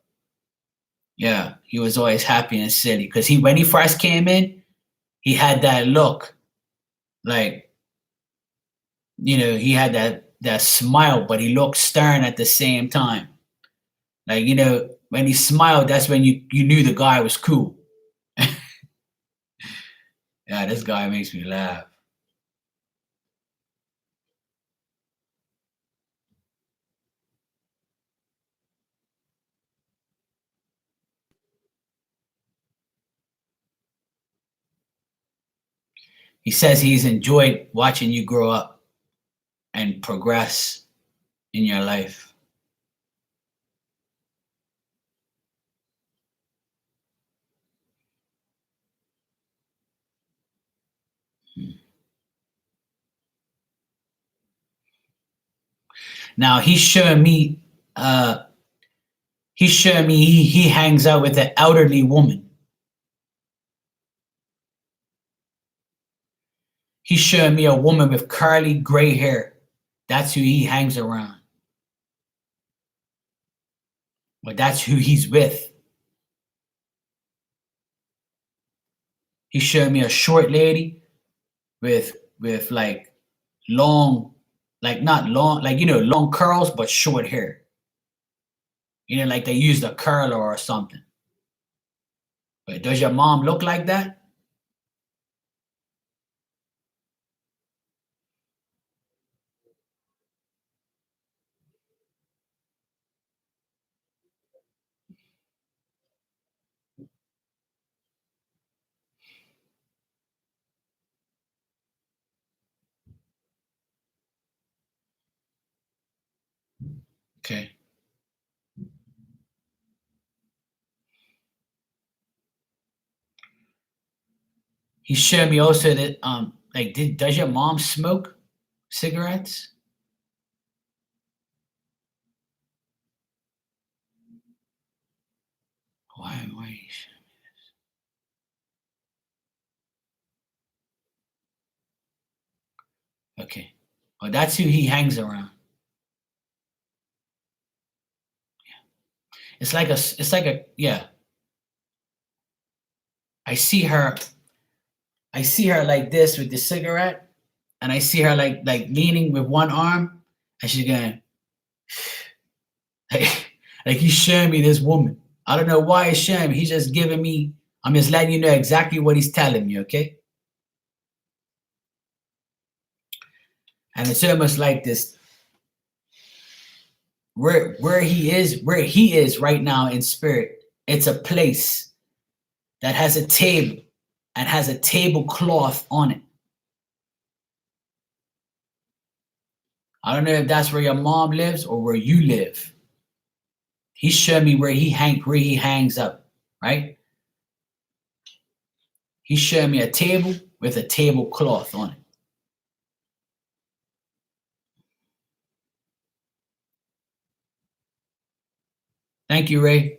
yeah, he was always happy and silly. Because when he first came in, he had that look, like, he had that smile, but he looked stern at the same time. Like, when he smiled, that's when you knew the guy was cool. Yeah, this guy makes me laugh. He says he's enjoyed watching you grow up and progress in your life. Now uh he's showing me he hangs out with an elderly woman. He's showing me a woman with curly gray hair. That's who he hangs around. But that's who he's with. He's showing me a short lady with like long, like not long, like long curls, but short hair. Like they used a curler or something. But does your mom look like that? Okay. He showed me also that like does your mom smoke cigarettes? Why? Okay. Well, that's who he hangs around. It's like a yeah. I see her I see her like this with the cigarette, and I see her like leaning with one arm, and she's going like he's showing me this woman. I don't know why he's showing me. He's just giving me. I'm just letting you know exactly what he's telling me. Okay. And it's almost like this where he is right now in spirit. It's a place that has a table and has a tablecloth on it. I don't know if that's where your mom lives or where you live. He showed me where he hangs up, right? He showed me a table with a tablecloth on it. Thank you, Ray.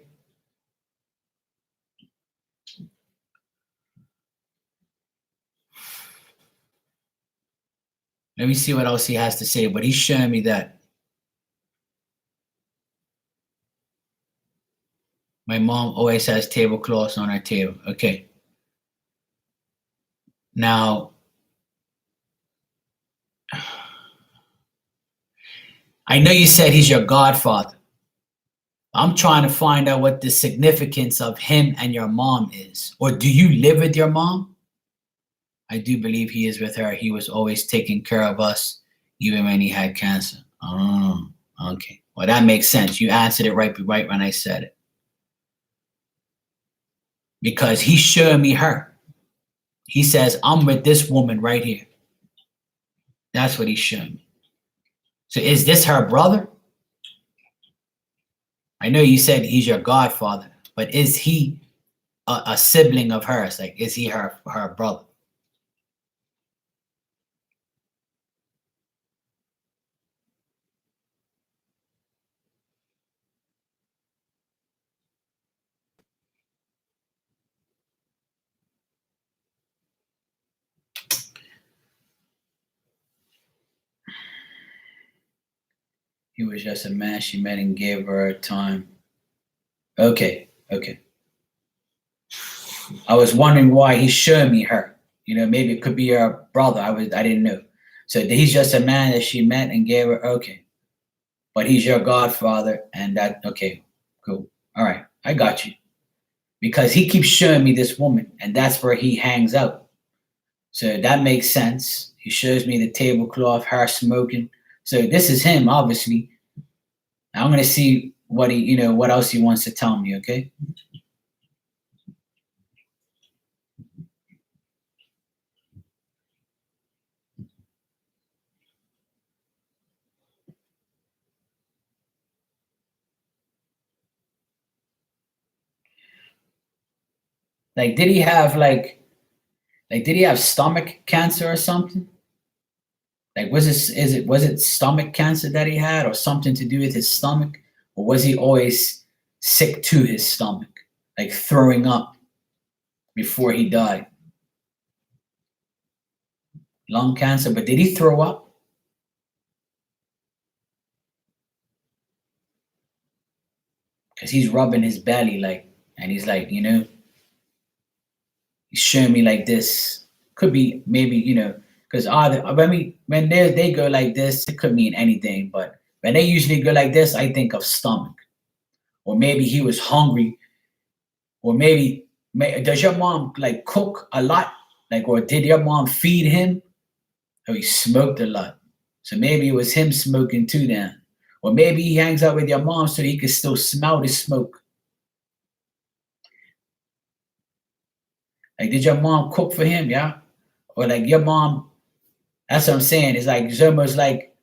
Let me see what else he has to say, but he's showing me that my mom always has tablecloths on her table. Okay. Now, I know you said he's your godfather. I'm trying to find out what the significance of him and your mom is. Or do you live with your mom? I do believe he is with her. He was always taking care of us, even when he had cancer. Oh, okay. Well, that makes sense. You answered it right when I said it. Because he's showing me her. He says, I'm with this woman right here. That's what he's showing me. So is this her brother? I know you said he's your godfather, but is he a sibling of hers? Like, is he her brother? He was just a man she met and gave her time. Okay, okay. I was wondering why he's showing me her. Maybe it could be her brother. I didn't know. So he's just a man that she met and gave her. Okay, but he's your godfather, and that. Okay, cool. All right, I got you. Because he keeps showing me this woman, and that's where he hangs out. So that makes sense. He shows me the tablecloth, her smoking. So this is him, obviously. Now I'm gonna see what else he wants to tell me. Okay. Like, did he have did he have stomach cancer or something? Like, was it stomach cancer that he had, or something to do with his stomach, or was he always sick to his stomach, like throwing up before he died? Lung cancer, but did he throw up? Because he's rubbing his belly, and he's like, he's showing me like this. Could be maybe, because when they go like this, it could mean anything. But when they usually go like this, I think of stomach, or maybe he was hungry, or maybe does your mom like cook a lot, or did your mom feed him? Or he smoked a lot, so maybe it was him smoking too then, or maybe he hangs out with your mom so he can still smell the smoke. Like, did your mom cook for him? Yeah, or like your mom. That's what I'm saying. It's almost like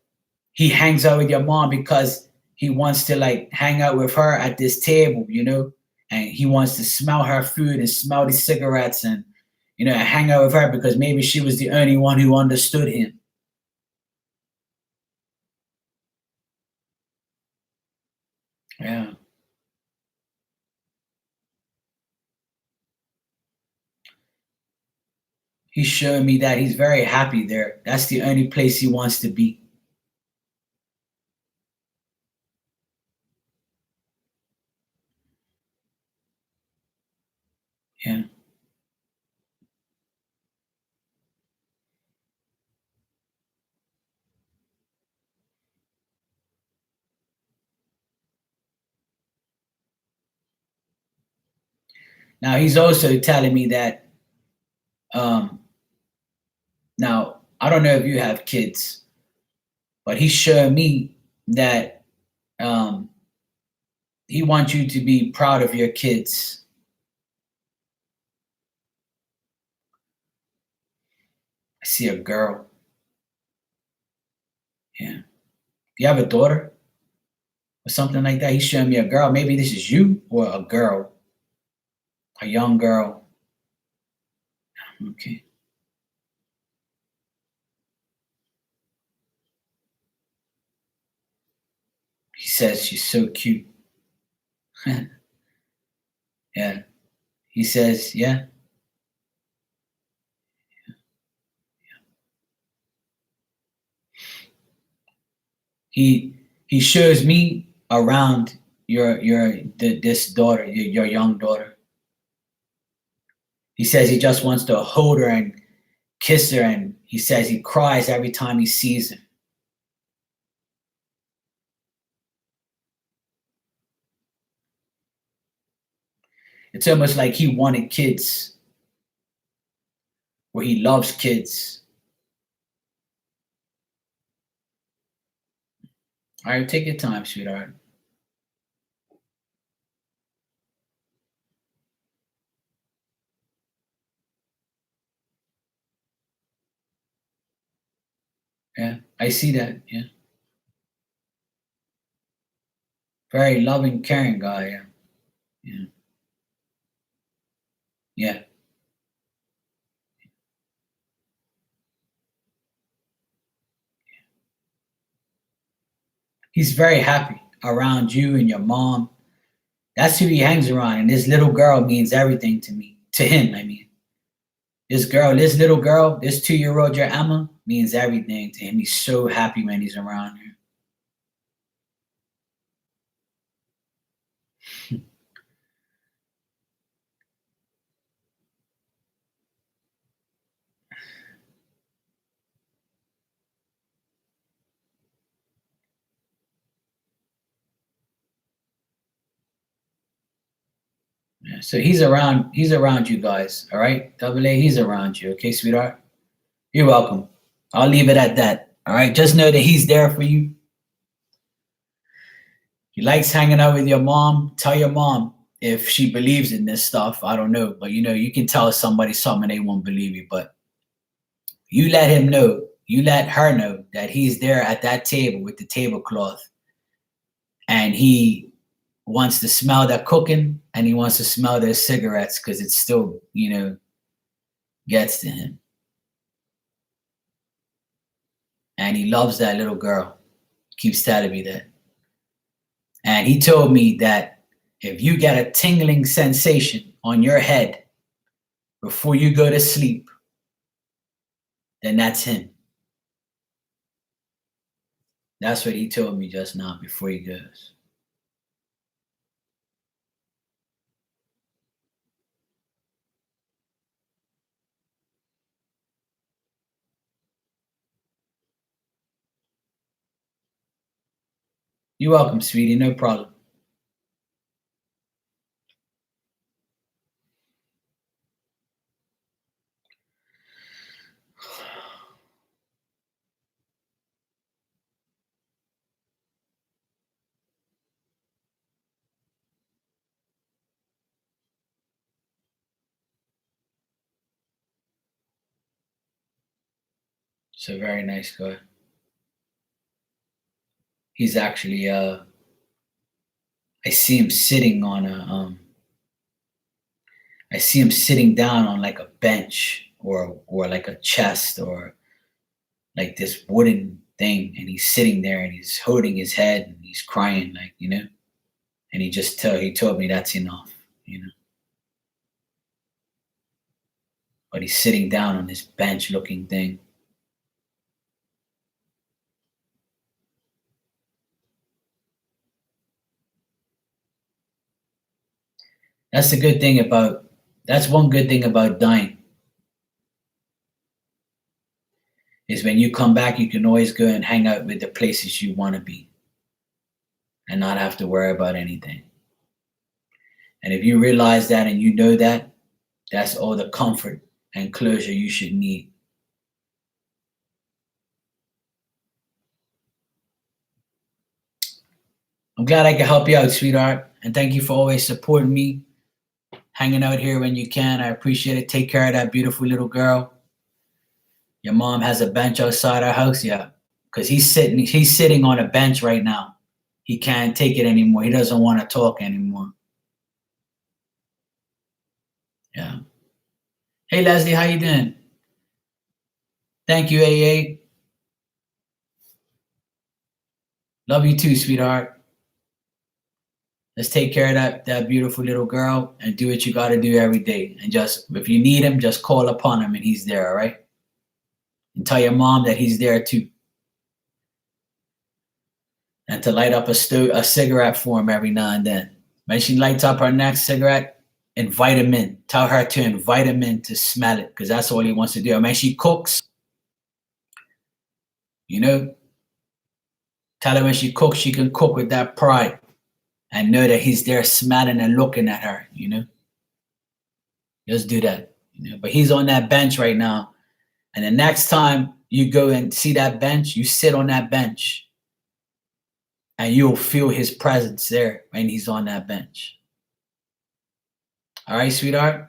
he hangs out with your mom because he wants to like hang out with her at this table, and he wants to smell her food and smell the cigarettes and hang out with her because maybe she was the only one who understood him. Yeah. He's showing me that he's very happy there. That's the only place he wants to be. Yeah. Now he's also telling me that um now I don't know if you have kids, but he's showing me that um he wants you to be proud of your kids. I see a girl. Yeah. You have a daughter or something like that? He's showing me a girl. Maybe this is you or a girl, a young girl. Okay. He says she's so cute. Yeah. He says, yeah. He shows me around this daughter, your young daughter. He says he just wants to hold her and kiss her, and he says he cries every time he sees her. It's almost like he wanted kids, or he loves kids. All right, take your time, sweetheart. Yeah, I see that. Yeah, very loving, caring guy. Yeah, yeah, yeah. He's very happy around you and your mom. That's who he hangs around, and this little girl means everything to me. To him, I mean. This little girl, this 2-year-old, your Emma, means everything to him. He's so happy when he's around her. Yeah, so he's around. He's around you guys. All right, Double A. He's around you. Okay, sweetheart. You're welcome. I'll leave it at that. All right. Just know that he's there for you. He likes hanging out with your mom. Tell your mom if she believes in this stuff. I don't know, but you can tell somebody something they won't believe you. But you let him know. You let her know that he's there at that table with the tablecloth, and he wants to smell that cooking, and he wants to smell their cigarettes because it still, gets to him. And he loves that little girl. Keeps telling me that. And he told me that if you get a tingling sensation on your head before you go to sleep, then that's him. That's what he told me just now before he goes. You're welcome, sweetie. No problem. It's a very nice guy. He's actually I see him sitting on I see him sitting down on like a bench or like a chest or like this wooden thing, and he's sitting there and he's holding his head and he's crying, and he told me that's enough. But he's sitting down on this bench looking thing. That's one good thing about dying, is when you come back, you can always go and hang out with the places you want to be and not have to worry about anything. And if you realize that and you know that, that's all the comfort and closure you should need. I'm glad I could help you out, sweetheart. And thank you for always supporting me, hanging out here when you can. I appreciate it. Take care of that beautiful little girl. Your mom has a bench outside our house, yeah. Because he's sitting on a bench right now. He can't take it anymore. He doesn't want to talk anymore. Yeah. Hey Leslie, how you doing? Thank you, AA. Love you too, sweetheart. Let's take care of that beautiful little girl and do what you got to do every day. And just, if you need him, just call upon him and he's there, all right? And tell your mom that he's there too. And to light up a cigarette for him every now and then. When she lights up her next cigarette, invite him in. Tell her to invite him in to smell it, because that's all he wants to do. And when she cooks, tell her when she cooks, she can cook with that pride and know that he's there smiling and looking at her. Just do that. But he's on that bench right now. And the next time you go and see that bench, you sit on that bench and you'll feel his presence there when he's on that bench. All right, sweetheart?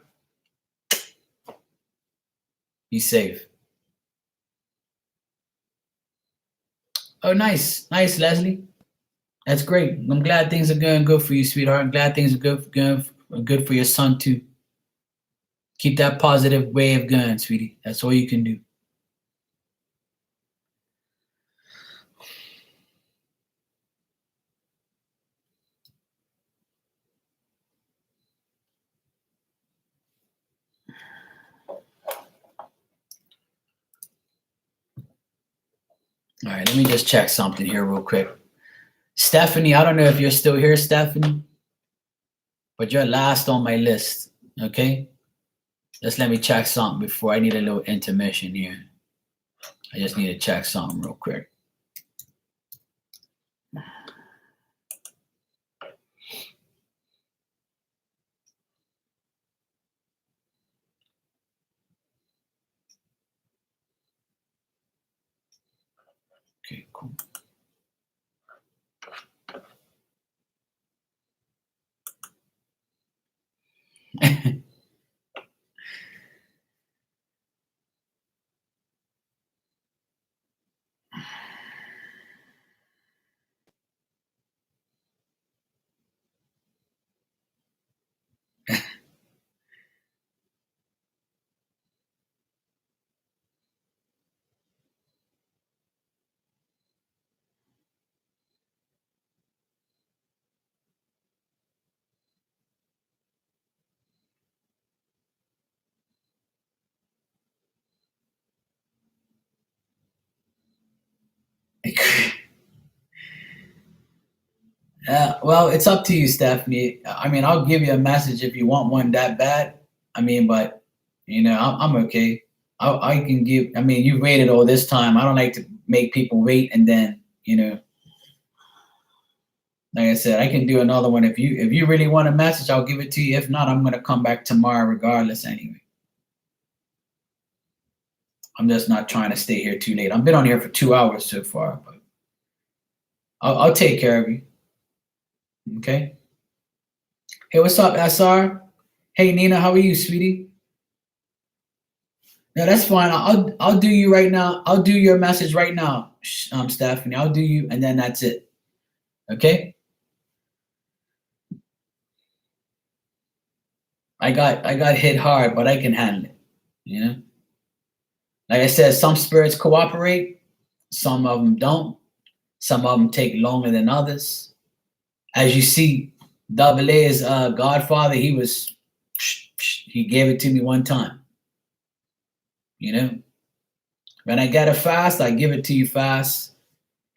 Be safe. Oh, nice. Nice, Leslie. That's great. I'm glad things are going good for you, sweetheart. I'm glad things are good for your son, too. Keep that positive wave going, sweetie. That's all you can do. All right, let me just check something here real quick. Stephanie, I don't know if you're still here, Stephanie, but you're last on my list, okay? Just let me check something before I need a little intermission here. I just need to check something real quick. cool. Well, it's up to you, Stephanie. I mean, I'll give you a message if you want one that bad. I mean, but I'm okay. I can give. I mean, you waited all this time. I don't like to make people wait, and then like I said, I can do another one if you really want a message. I'll give it to you. If not, I'm gonna come back tomorrow, regardless. Anyway, I'm just not trying to stay here too late. I've been on here for 2 hours so far, but I'll take care of you. Okay. Hey, what's up, SR? Hey, Nina, how are you, sweetie? No, that's fine. I'll do you right now. I'll do your message right now, Stephanie. I'll do you, and then that's it. Okay. I got hit hard, but I can handle it. You know, like I said, some spirits cooperate, some of them don't. Some of them take longer than others. As you see, Double A's Godfather, he gave it to me one time. You know, when I get it fast, I give it to you fast.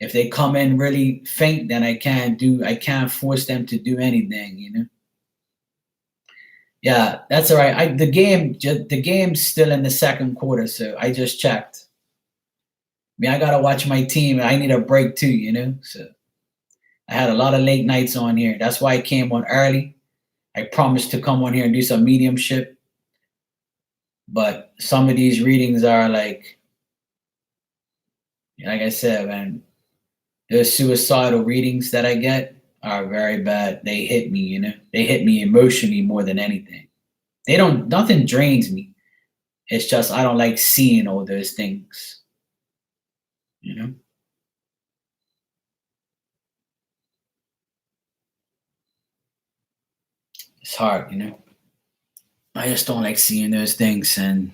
If they come in really faint, then I can't force them to do anything. Yeah, that's all right. The game's still in the second quarter, so I just checked. I mean, I gotta watch my team. I need a break too. So I had a lot of late nights on here. That's why I came on early. I promised to come on here and do some mediumship, but some of these readings are like I said, man, the suicidal readings that I get are very bad. They hit me. They hit me emotionally more than anything. Nothing drains me. It's just I don't like seeing all those things. You know, it's hard. I just don't like seeing those things, and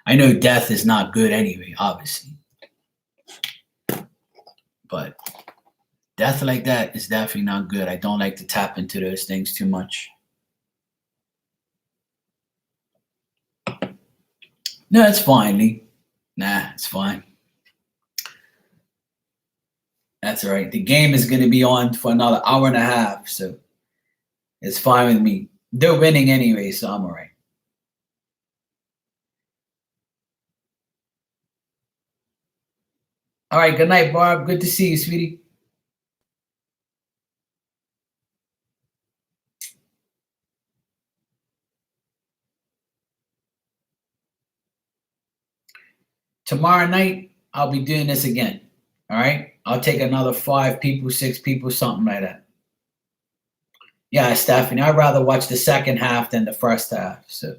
I know death is not good anyway, obviously, but death like that is definitely not good. I don't like to tap into those things too much. No, it's fine, Lee. Nah, it's fine. That's all right. The game is going to be on for another hour and a half, so it's fine with me. They're winning anyway, so I'm all right. All right, good night, Barb. Good to see you, sweetie. Tomorrow night, I'll be doing this again. All right. I'll take another 5 people, 6 people, something like that. Yeah, Stephanie, I'd rather watch the second half than the first half. So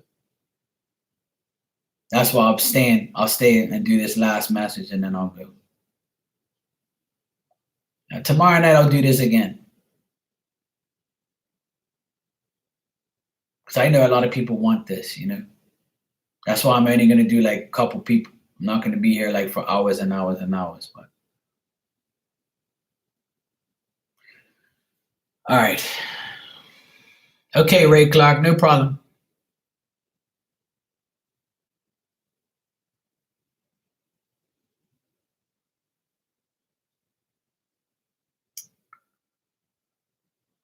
that's why I'm staying. I'll stay and do this last message and then I'll go. Now, tomorrow night, I'll do this again. Because I know a lot of people want this. That's why I'm only going to do like a couple people. I'm not going to be here like for hours and hours and hours. But all right. Okay, Ray Clark, no problem.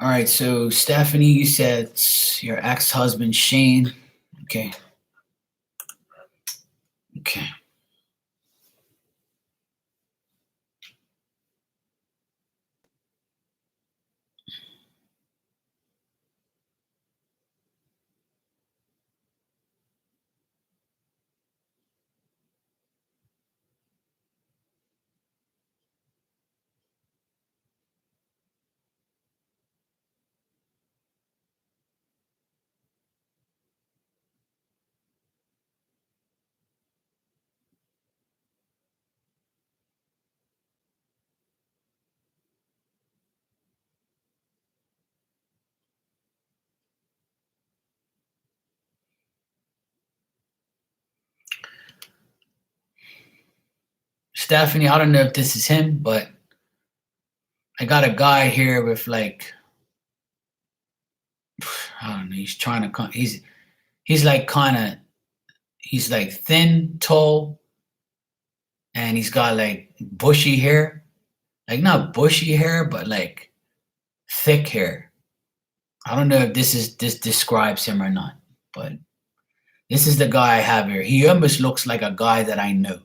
All right, so Stephanie, you said it's your ex-husband Shane. Okay. Okay. Stephanie, I don't know if this is him, but I got a guy here with like, I don't know, he's trying to, he's like kind of, he's like thin, tall, and he's got like bushy hair. Like not bushy hair, but like thick hair. I don't know if this describes him or not, but this is the guy I have here. He almost looks like a guy that I know.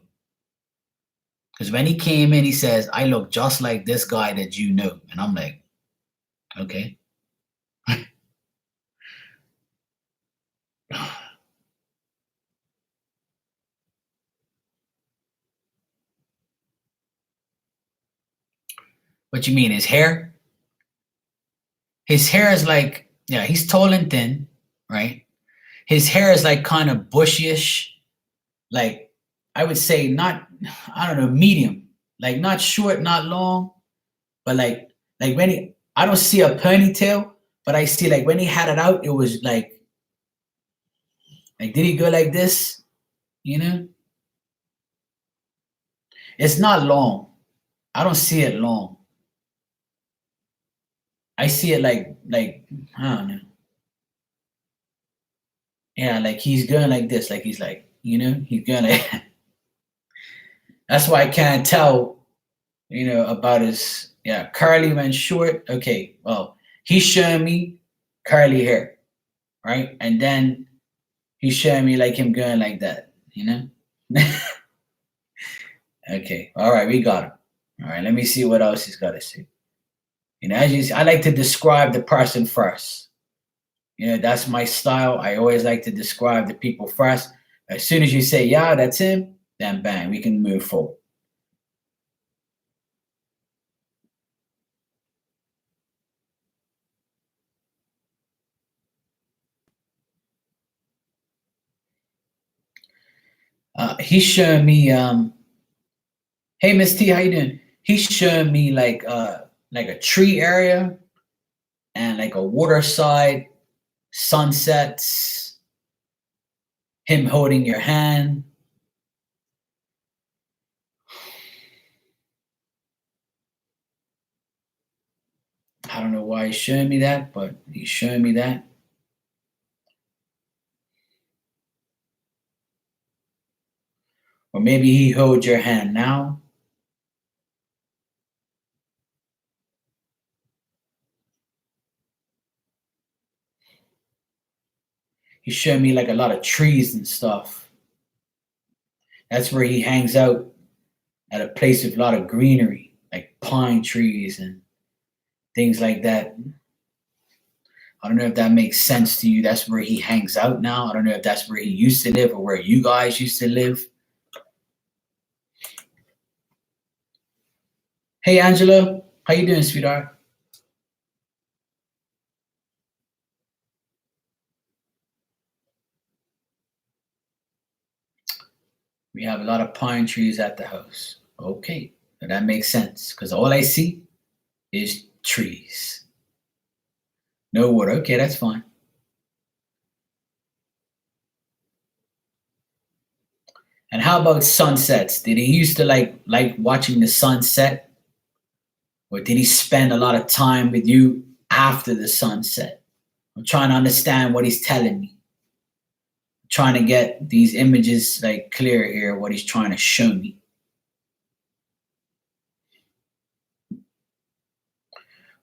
Because when he came in, he says, I look just like this guy that you know. And I'm like, okay. What you mean, his hair? His hair is like, yeah, he's tall and thin, right? His hair is like kind of bushyish, like I would say not, I don't know, medium, like not short, not long, but like when he, I don't see a ponytail, but I see like when he had it out, it was like did he go like this? You know, it's not long. I don't see it long. I see it like I don't know. Yeah, like he's going like this, like he's like, you know, he's going like. That's why I can't tell, you know, about his, yeah, curly went short. Okay, well, he's showing me curly hair, right? And then he's showing me like him going like that, you know? Okay, all right, we got him. All right, let me see what else he's got to say. You know, as you see, I like to describe the person first. You know, that's my style. I always like to describe the people first. As soon as you say, yeah, that's him, then bang, we can move forward. He's showing me, hey Miss T, how you doing? He's showing me like a tree area and like a waterside, sunsets, him holding your hand. I don't know why he's showing me that, but he's showing me that. Or maybe he holds your hand now. He's showing me like a lot of trees and stuff. That's where he hangs out, at a place with a lot of greenery, like pine trees and things like that. I don't know if that makes sense to you. That's where he hangs out now. I don't know if that's where he used to live or where you guys used to live. Hey Angela, how you doing, sweetheart? We have a lot of pine trees at the house. Okay, that makes sense because all I see is trees. No water. Okay, that's fine. And how about sunsets? Did he used to like watching the sunset, or did he spend a lot of time with you after the sunset? I'm trying to understand what he's telling me. I'm trying to get these images like clear here. What he's trying to show me.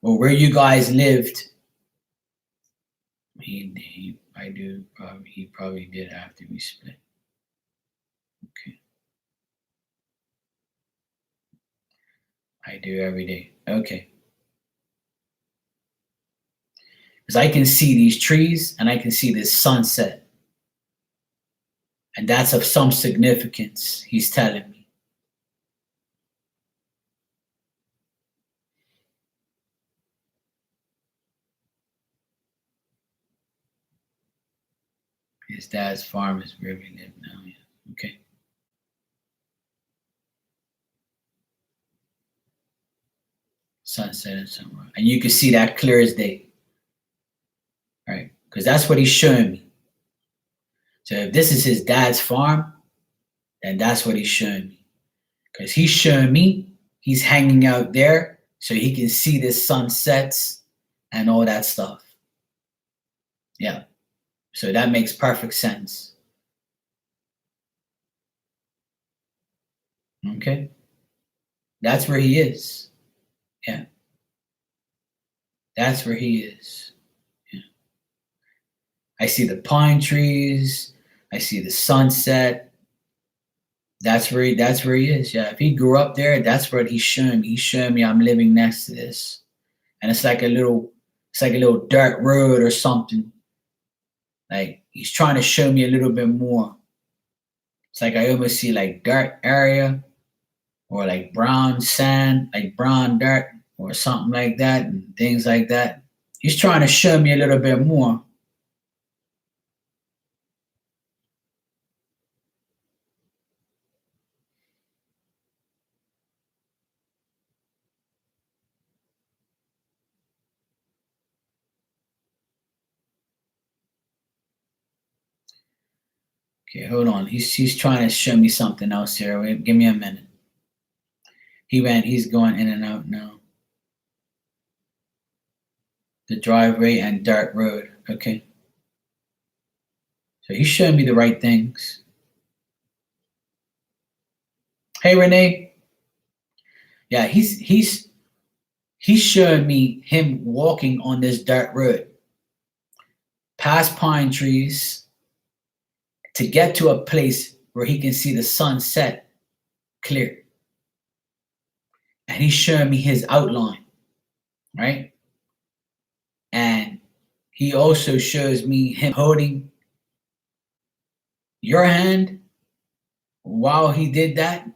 Or where you guys lived. He probably did after we split. Okay. I do every day. Okay. Because I can see these trees and I can see this sunset. And that's of some significance, he's telling me. His dad's farm is where we live now. Yeah. Okay. Sunset and sunrise. And you can see that clear as day. Right? Because that's what he's showing me. So if this is his dad's farm, then that's what he's showing me. Because he's showing me he's hanging out there so he can see the sunsets and all that stuff. Yeah. So that makes perfect sense. Okay. That's where he is. Yeah. That's where he is. Yeah. I see the pine trees. I see the sunset. That's where he is. Yeah. If he grew up there, that's what he's showing me. He's showing me I'm living next to this. And it's like a little dirt road or something. Like he's trying to show me a little bit more. It's like I almost see like dirt area or like brown sand, like brown dirt or something like that and things like that. He's trying to show me a little bit more. Okay, hold on. He's trying to show me something else here. Wait, give me a minute. He's going in and out now. The driveway and dirt road. Okay. So he's showing me the right things. Hey Renee. Yeah, he's showing me him walking on this dirt road, past pine trees, to get to a place where he can see the sunset clear. And he's showing me his outline, right? And he also shows me him holding your hand while he did that,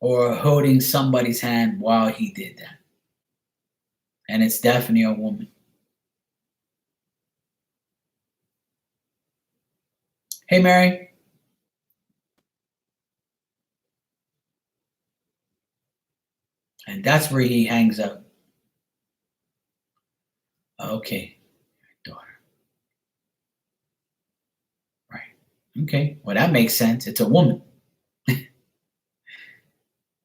or holding somebody's hand while he did that. And it's definitely a woman. Hey, Mary. And that's where he hangs out. Okay, daughter. Right. Okay. Well, that makes sense. It's a woman.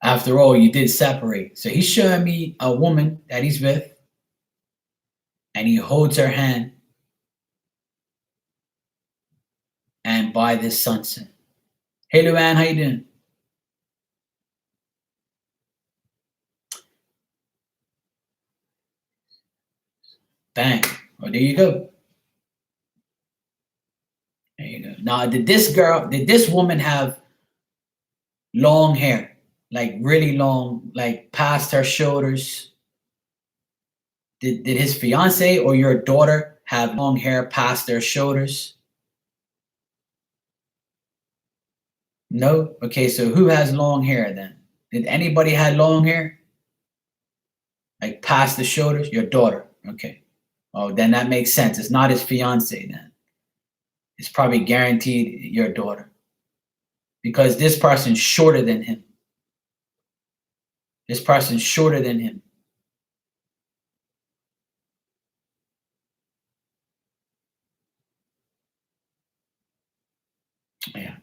After all, you did separate. So he's showing me a woman that he's with, and he holds her hand, and by this sunset. Hey, Luann, how you doing? Bang. Well, there you go. There you go. Now, did this woman have long hair? Like really long, like past her shoulders? Did his fiance or your daughter have long hair past their shoulders? No? Okay, so who has long hair then? Did anybody have long hair? Like past the shoulders? Your daughter. Okay. Oh, then that makes sense. It's not his fiance then. It's probably guaranteed your daughter. Because this person's shorter than him. This person's shorter than him. Yeah.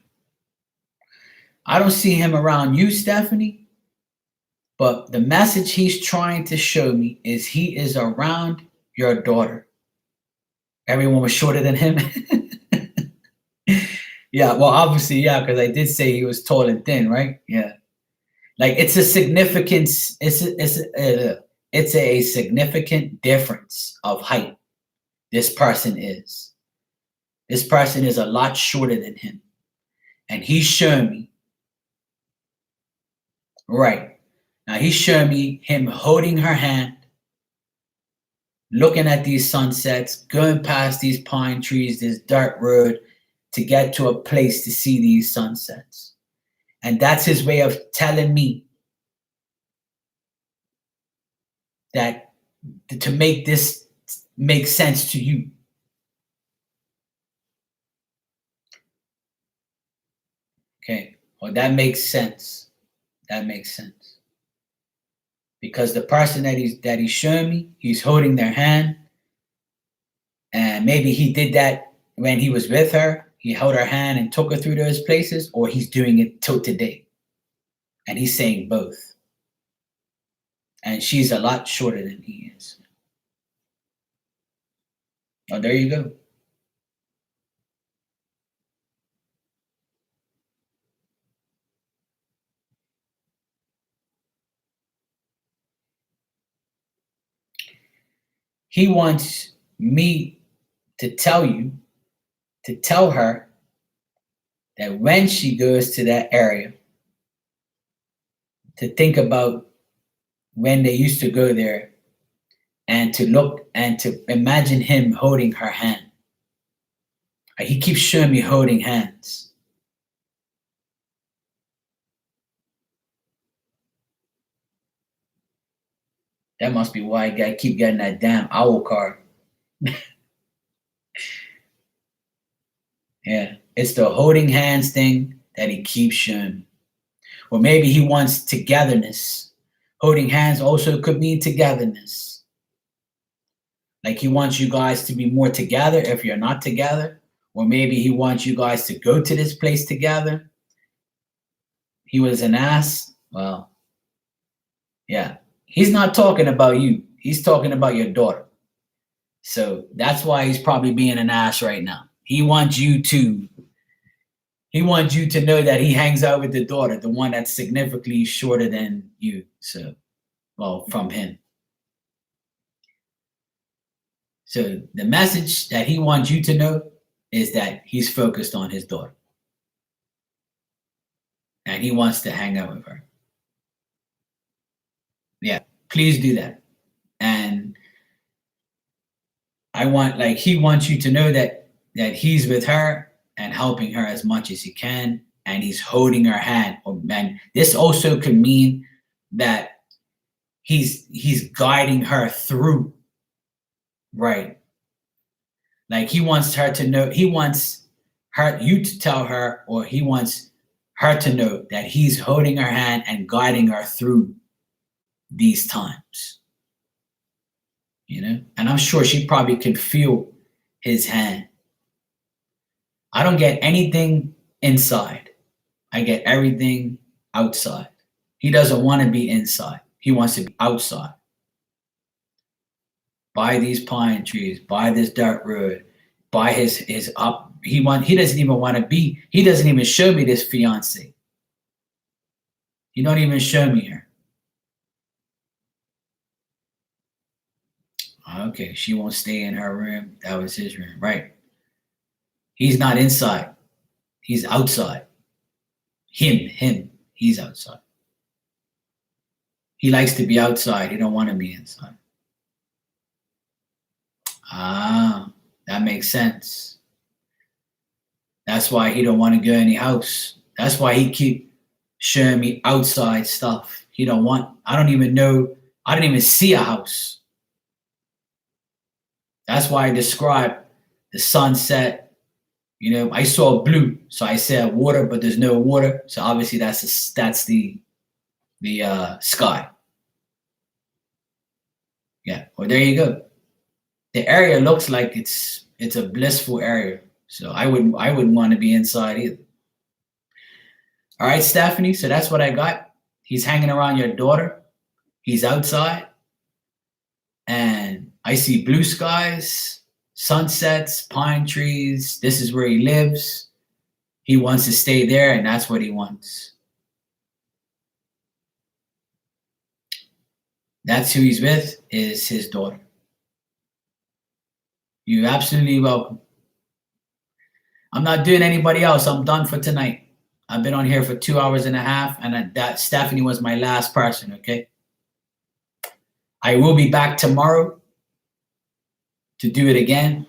I don't see him around you, Stephanie, but the message he's trying to show me is he is around your daughter. Everyone was shorter than him. Yeah, well, obviously, yeah, because I did say he was tall and thin, right? Yeah. Like it's a significance, it's a significant difference of height. This person is. This person is a lot shorter than him. And he's showing me. Right. Now he's showing me him holding her hand, looking at these sunsets, going past these pine trees, this dirt road to get to a place to see these sunsets. And that's his way of telling me that to make this make sense to you. Okay. Well, that makes sense. That makes sense. Because the person that he's showing me, he's holding their hand. And maybe he did that when he was with her. He held her hand and took her through those places, or he's doing it till today. And he's saying both. And she's a lot shorter than he is. Oh, there you go. He wants me to tell her that when she goes to that area, to think about when they used to go there and to look and to imagine him holding her hand. He keeps showing me holding hands. That must be why I keep getting that damn owl card. Yeah, it's the holding hands thing that he keeps showing me. Or maybe he wants togetherness. Holding hands also could mean togetherness. Like he wants you guys to be more together if you're not together. Or maybe he wants you guys to go to this place together. He was an ass. Well, yeah. He's not talking about you. He's talking about your daughter. So that's why he's probably being an ass right now. He wants you to know that he hangs out with the daughter, the one that's significantly shorter than you. So, well, from him. So the message that he wants you to know is that he's focused on his daughter. And he wants to hang out with her. Yeah, please do that. And he wants you to know that he's with her and helping her as much as he can, and he's holding her hand. And this also could mean that he's guiding her through, right? Like he wants her to know, you to tell her, or he wants her to know that he's holding her hand and guiding her through these times. And I'm sure she probably can feel his hand. I don't get anything inside. I get everything outside. He doesn't want to be inside. He wants to be outside. By these pine trees, by this dirt road, by his up. He doesn't even want to be. He doesn't even show me this fiance. He don't even show me her. Okay, she won't stay in her room. That was his room, right? He's not inside. He's outside. Him. He's outside. He likes to be outside. He don't want to be inside. Ah, that makes sense. That's why he don't want to go in the house. That's why he keep showing me outside stuff. I don't even see a house. That's why I describe the sunset. I saw blue, so I said water, but there's no water. So obviously that's the sky. Yeah, well, there you go. The area looks like it's a blissful area. So I wouldn't want to be inside either. All right, Stephanie. So that's what I got. He's hanging around your daughter. He's outside. And I see blue skies, sunsets, pine trees. This is where he lives. He wants to stay there, and that's what he wants. That's who he's with, is his daughter. You're absolutely welcome. I'm not doing anybody else. I'm done for tonight. I've been on here for 2 hours and a half, and that Stephanie was my last person, okay? I will be back tomorrow to do it again.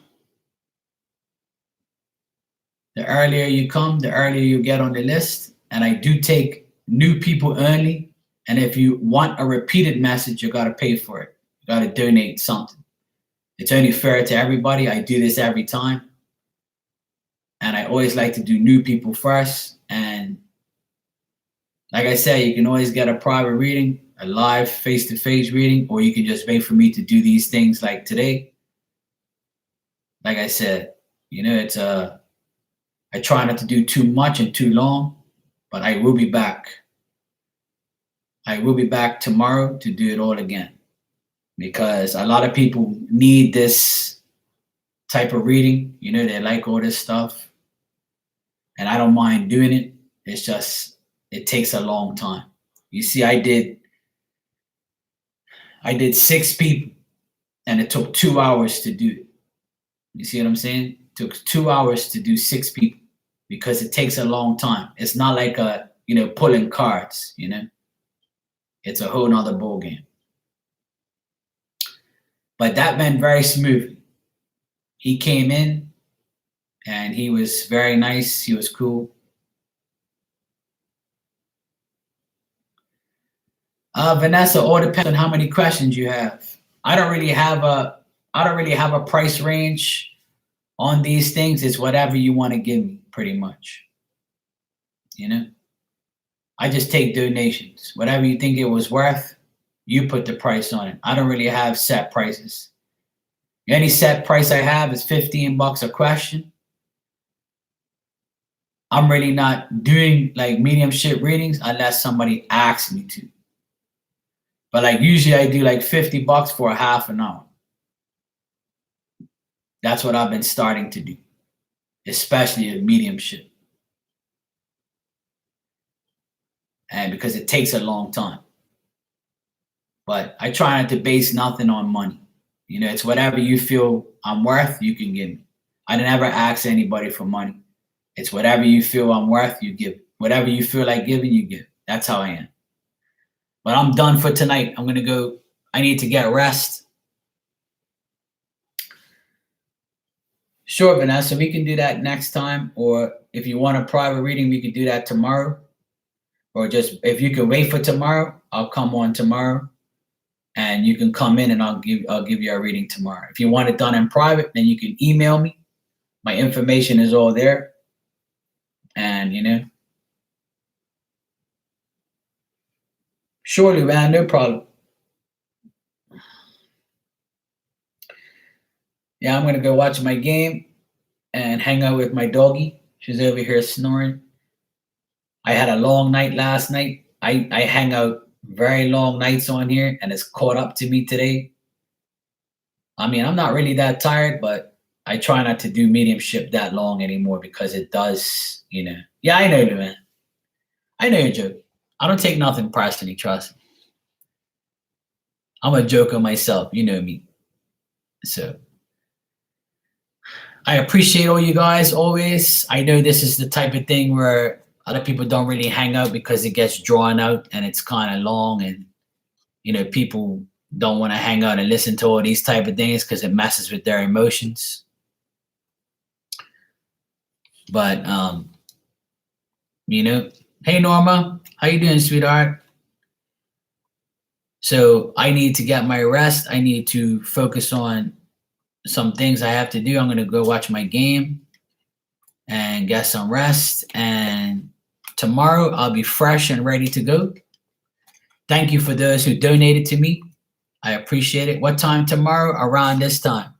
The earlier you come, the earlier you get on the list. And I do take new people only. And if you want a repeated message, you got to pay for it. You got to donate something. It's only fair to everybody. I do this every time. And I always like to do new people first. And like I said, you can always get a private reading, a live face-to-face reading, or you can just wait for me to do these things like today. Like I said, I try not to do too much and too long, but I will be back. I will be back tomorrow to do it all again because a lot of people need this type of reading. You know, they like all this stuff, and I don't mind doing it. It's just it takes a long time. You see, I did 6 people, and it took 2 hours to do it. You see what I'm saying? It took 2 hours to do 6 people because it takes a long time. It's not like pulling cards. It's a whole nother ball game. But that went very smoothly. He came in and he was very nice. He was cool. Vanessa, all depends on how many questions you have. I don't really have a price range on these things. It's whatever you want to give me, pretty much. I just take donations. Whatever you think it was worth, you put the price on it. I don't really have set prices. The only set price I have is $15 a question. I'm really not doing like mediumship readings unless somebody asks me to. But like usually I do like $50 for a half an hour. That's what I've been starting to do, especially in mediumship. And because it takes a long time. But I try not to base nothing on money. It's whatever you feel I'm worth, you can give me. I never ask anybody for money. It's whatever you feel I'm worth, you give. Whatever you feel like giving, you give. That's how I am. But I'm done for tonight. I'm going to go. I need to get rest. Sure, Vanessa, we can do that next time. Or if you want a private reading, we can do that tomorrow. Or just if you can wait for tomorrow, I'll come on tomorrow. And you can come in and I'll give you a reading tomorrow. If you want it done in private, then you can email me. My information is all there. And surely, man, no problem. Yeah, I'm gonna go watch my game and hang out with my doggy. She's over here snoring. I had a long night last night. I hang out very long nights on here, and it's caught up to me today. I mean, I'm not really that tired, but I try not to do mediumship that long anymore because it does, Yeah, I know you, man. I know you're joking. I don't take nothing personally, trust me. I'm a joker myself, you know me. So I appreciate all you guys always. I know this is the type of thing where other people don't really hang out because it gets drawn out and it's kind of long, and people don't want to hang out and listen to all these type of things because it messes with their emotions. But hey Norma, how you doing, sweetheart? So I need to get my rest. I need to focus on some things I have to do. I'm going to go watch my game and get some rest. And tomorrow I'll be fresh and ready to go. Thank you for those who donated to me. I appreciate it. What time tomorrow? Around this time.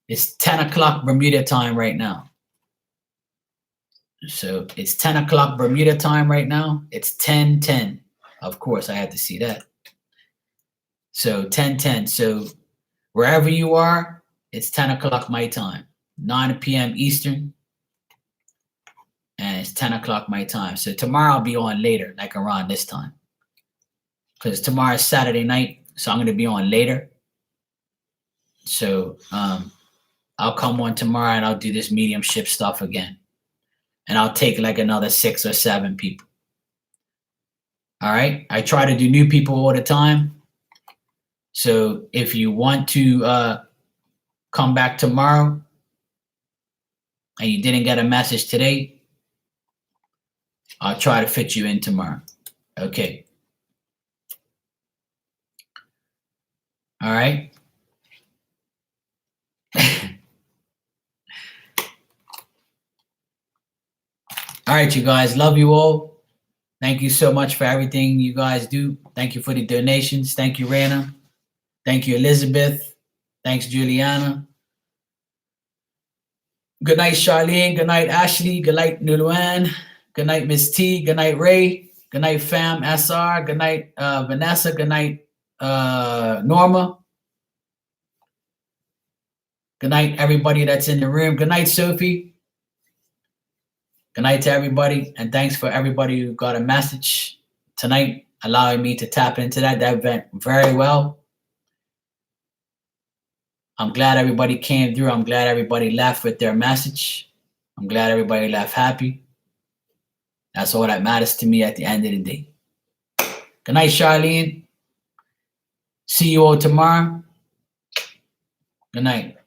It's 10 o'clock Bermuda time right now. So it's 10 o'clock Bermuda time right now. It's 10:10. Of course, I had to see that. So 10:10. So wherever you are, it's 10 o'clock my time. 9 p.m. Eastern. And it's 10 o'clock my time. So tomorrow I'll be on later, like around this time. Because tomorrow is Saturday night, so I'm going to be on later. So I'll come on tomorrow and I'll do this mediumship stuff again. And I'll take like another 6 or 7 people. All right? I try to do new people all the time. So if you want to come back tomorrow and you didn't get a message today, I'll try to fit you in tomorrow. Okay. All right. All right, you guys. Love you all. Thank you so much for everything you guys do. Thank you for the donations. Thank you, Rana. Thank you, Elizabeth. Thanks, Juliana. Good night, Charlene. Good night, Ashley. Good night, Nuluan. Good night, Miss T. Good night, Ray. Good night, fam. SR. Good night, Vanessa. Good night, Norma. Good night, everybody that's in the room. Good night, Sophie. Good night to everybody. And thanks for everybody who got a message tonight, allowing me to tap into that. That went very well. I'm glad everybody came through. I'm glad everybody left with their message. I'm glad everybody left happy. That's all that matters to me at the end of the day. Good night, Charlene. See you all tomorrow. Good night.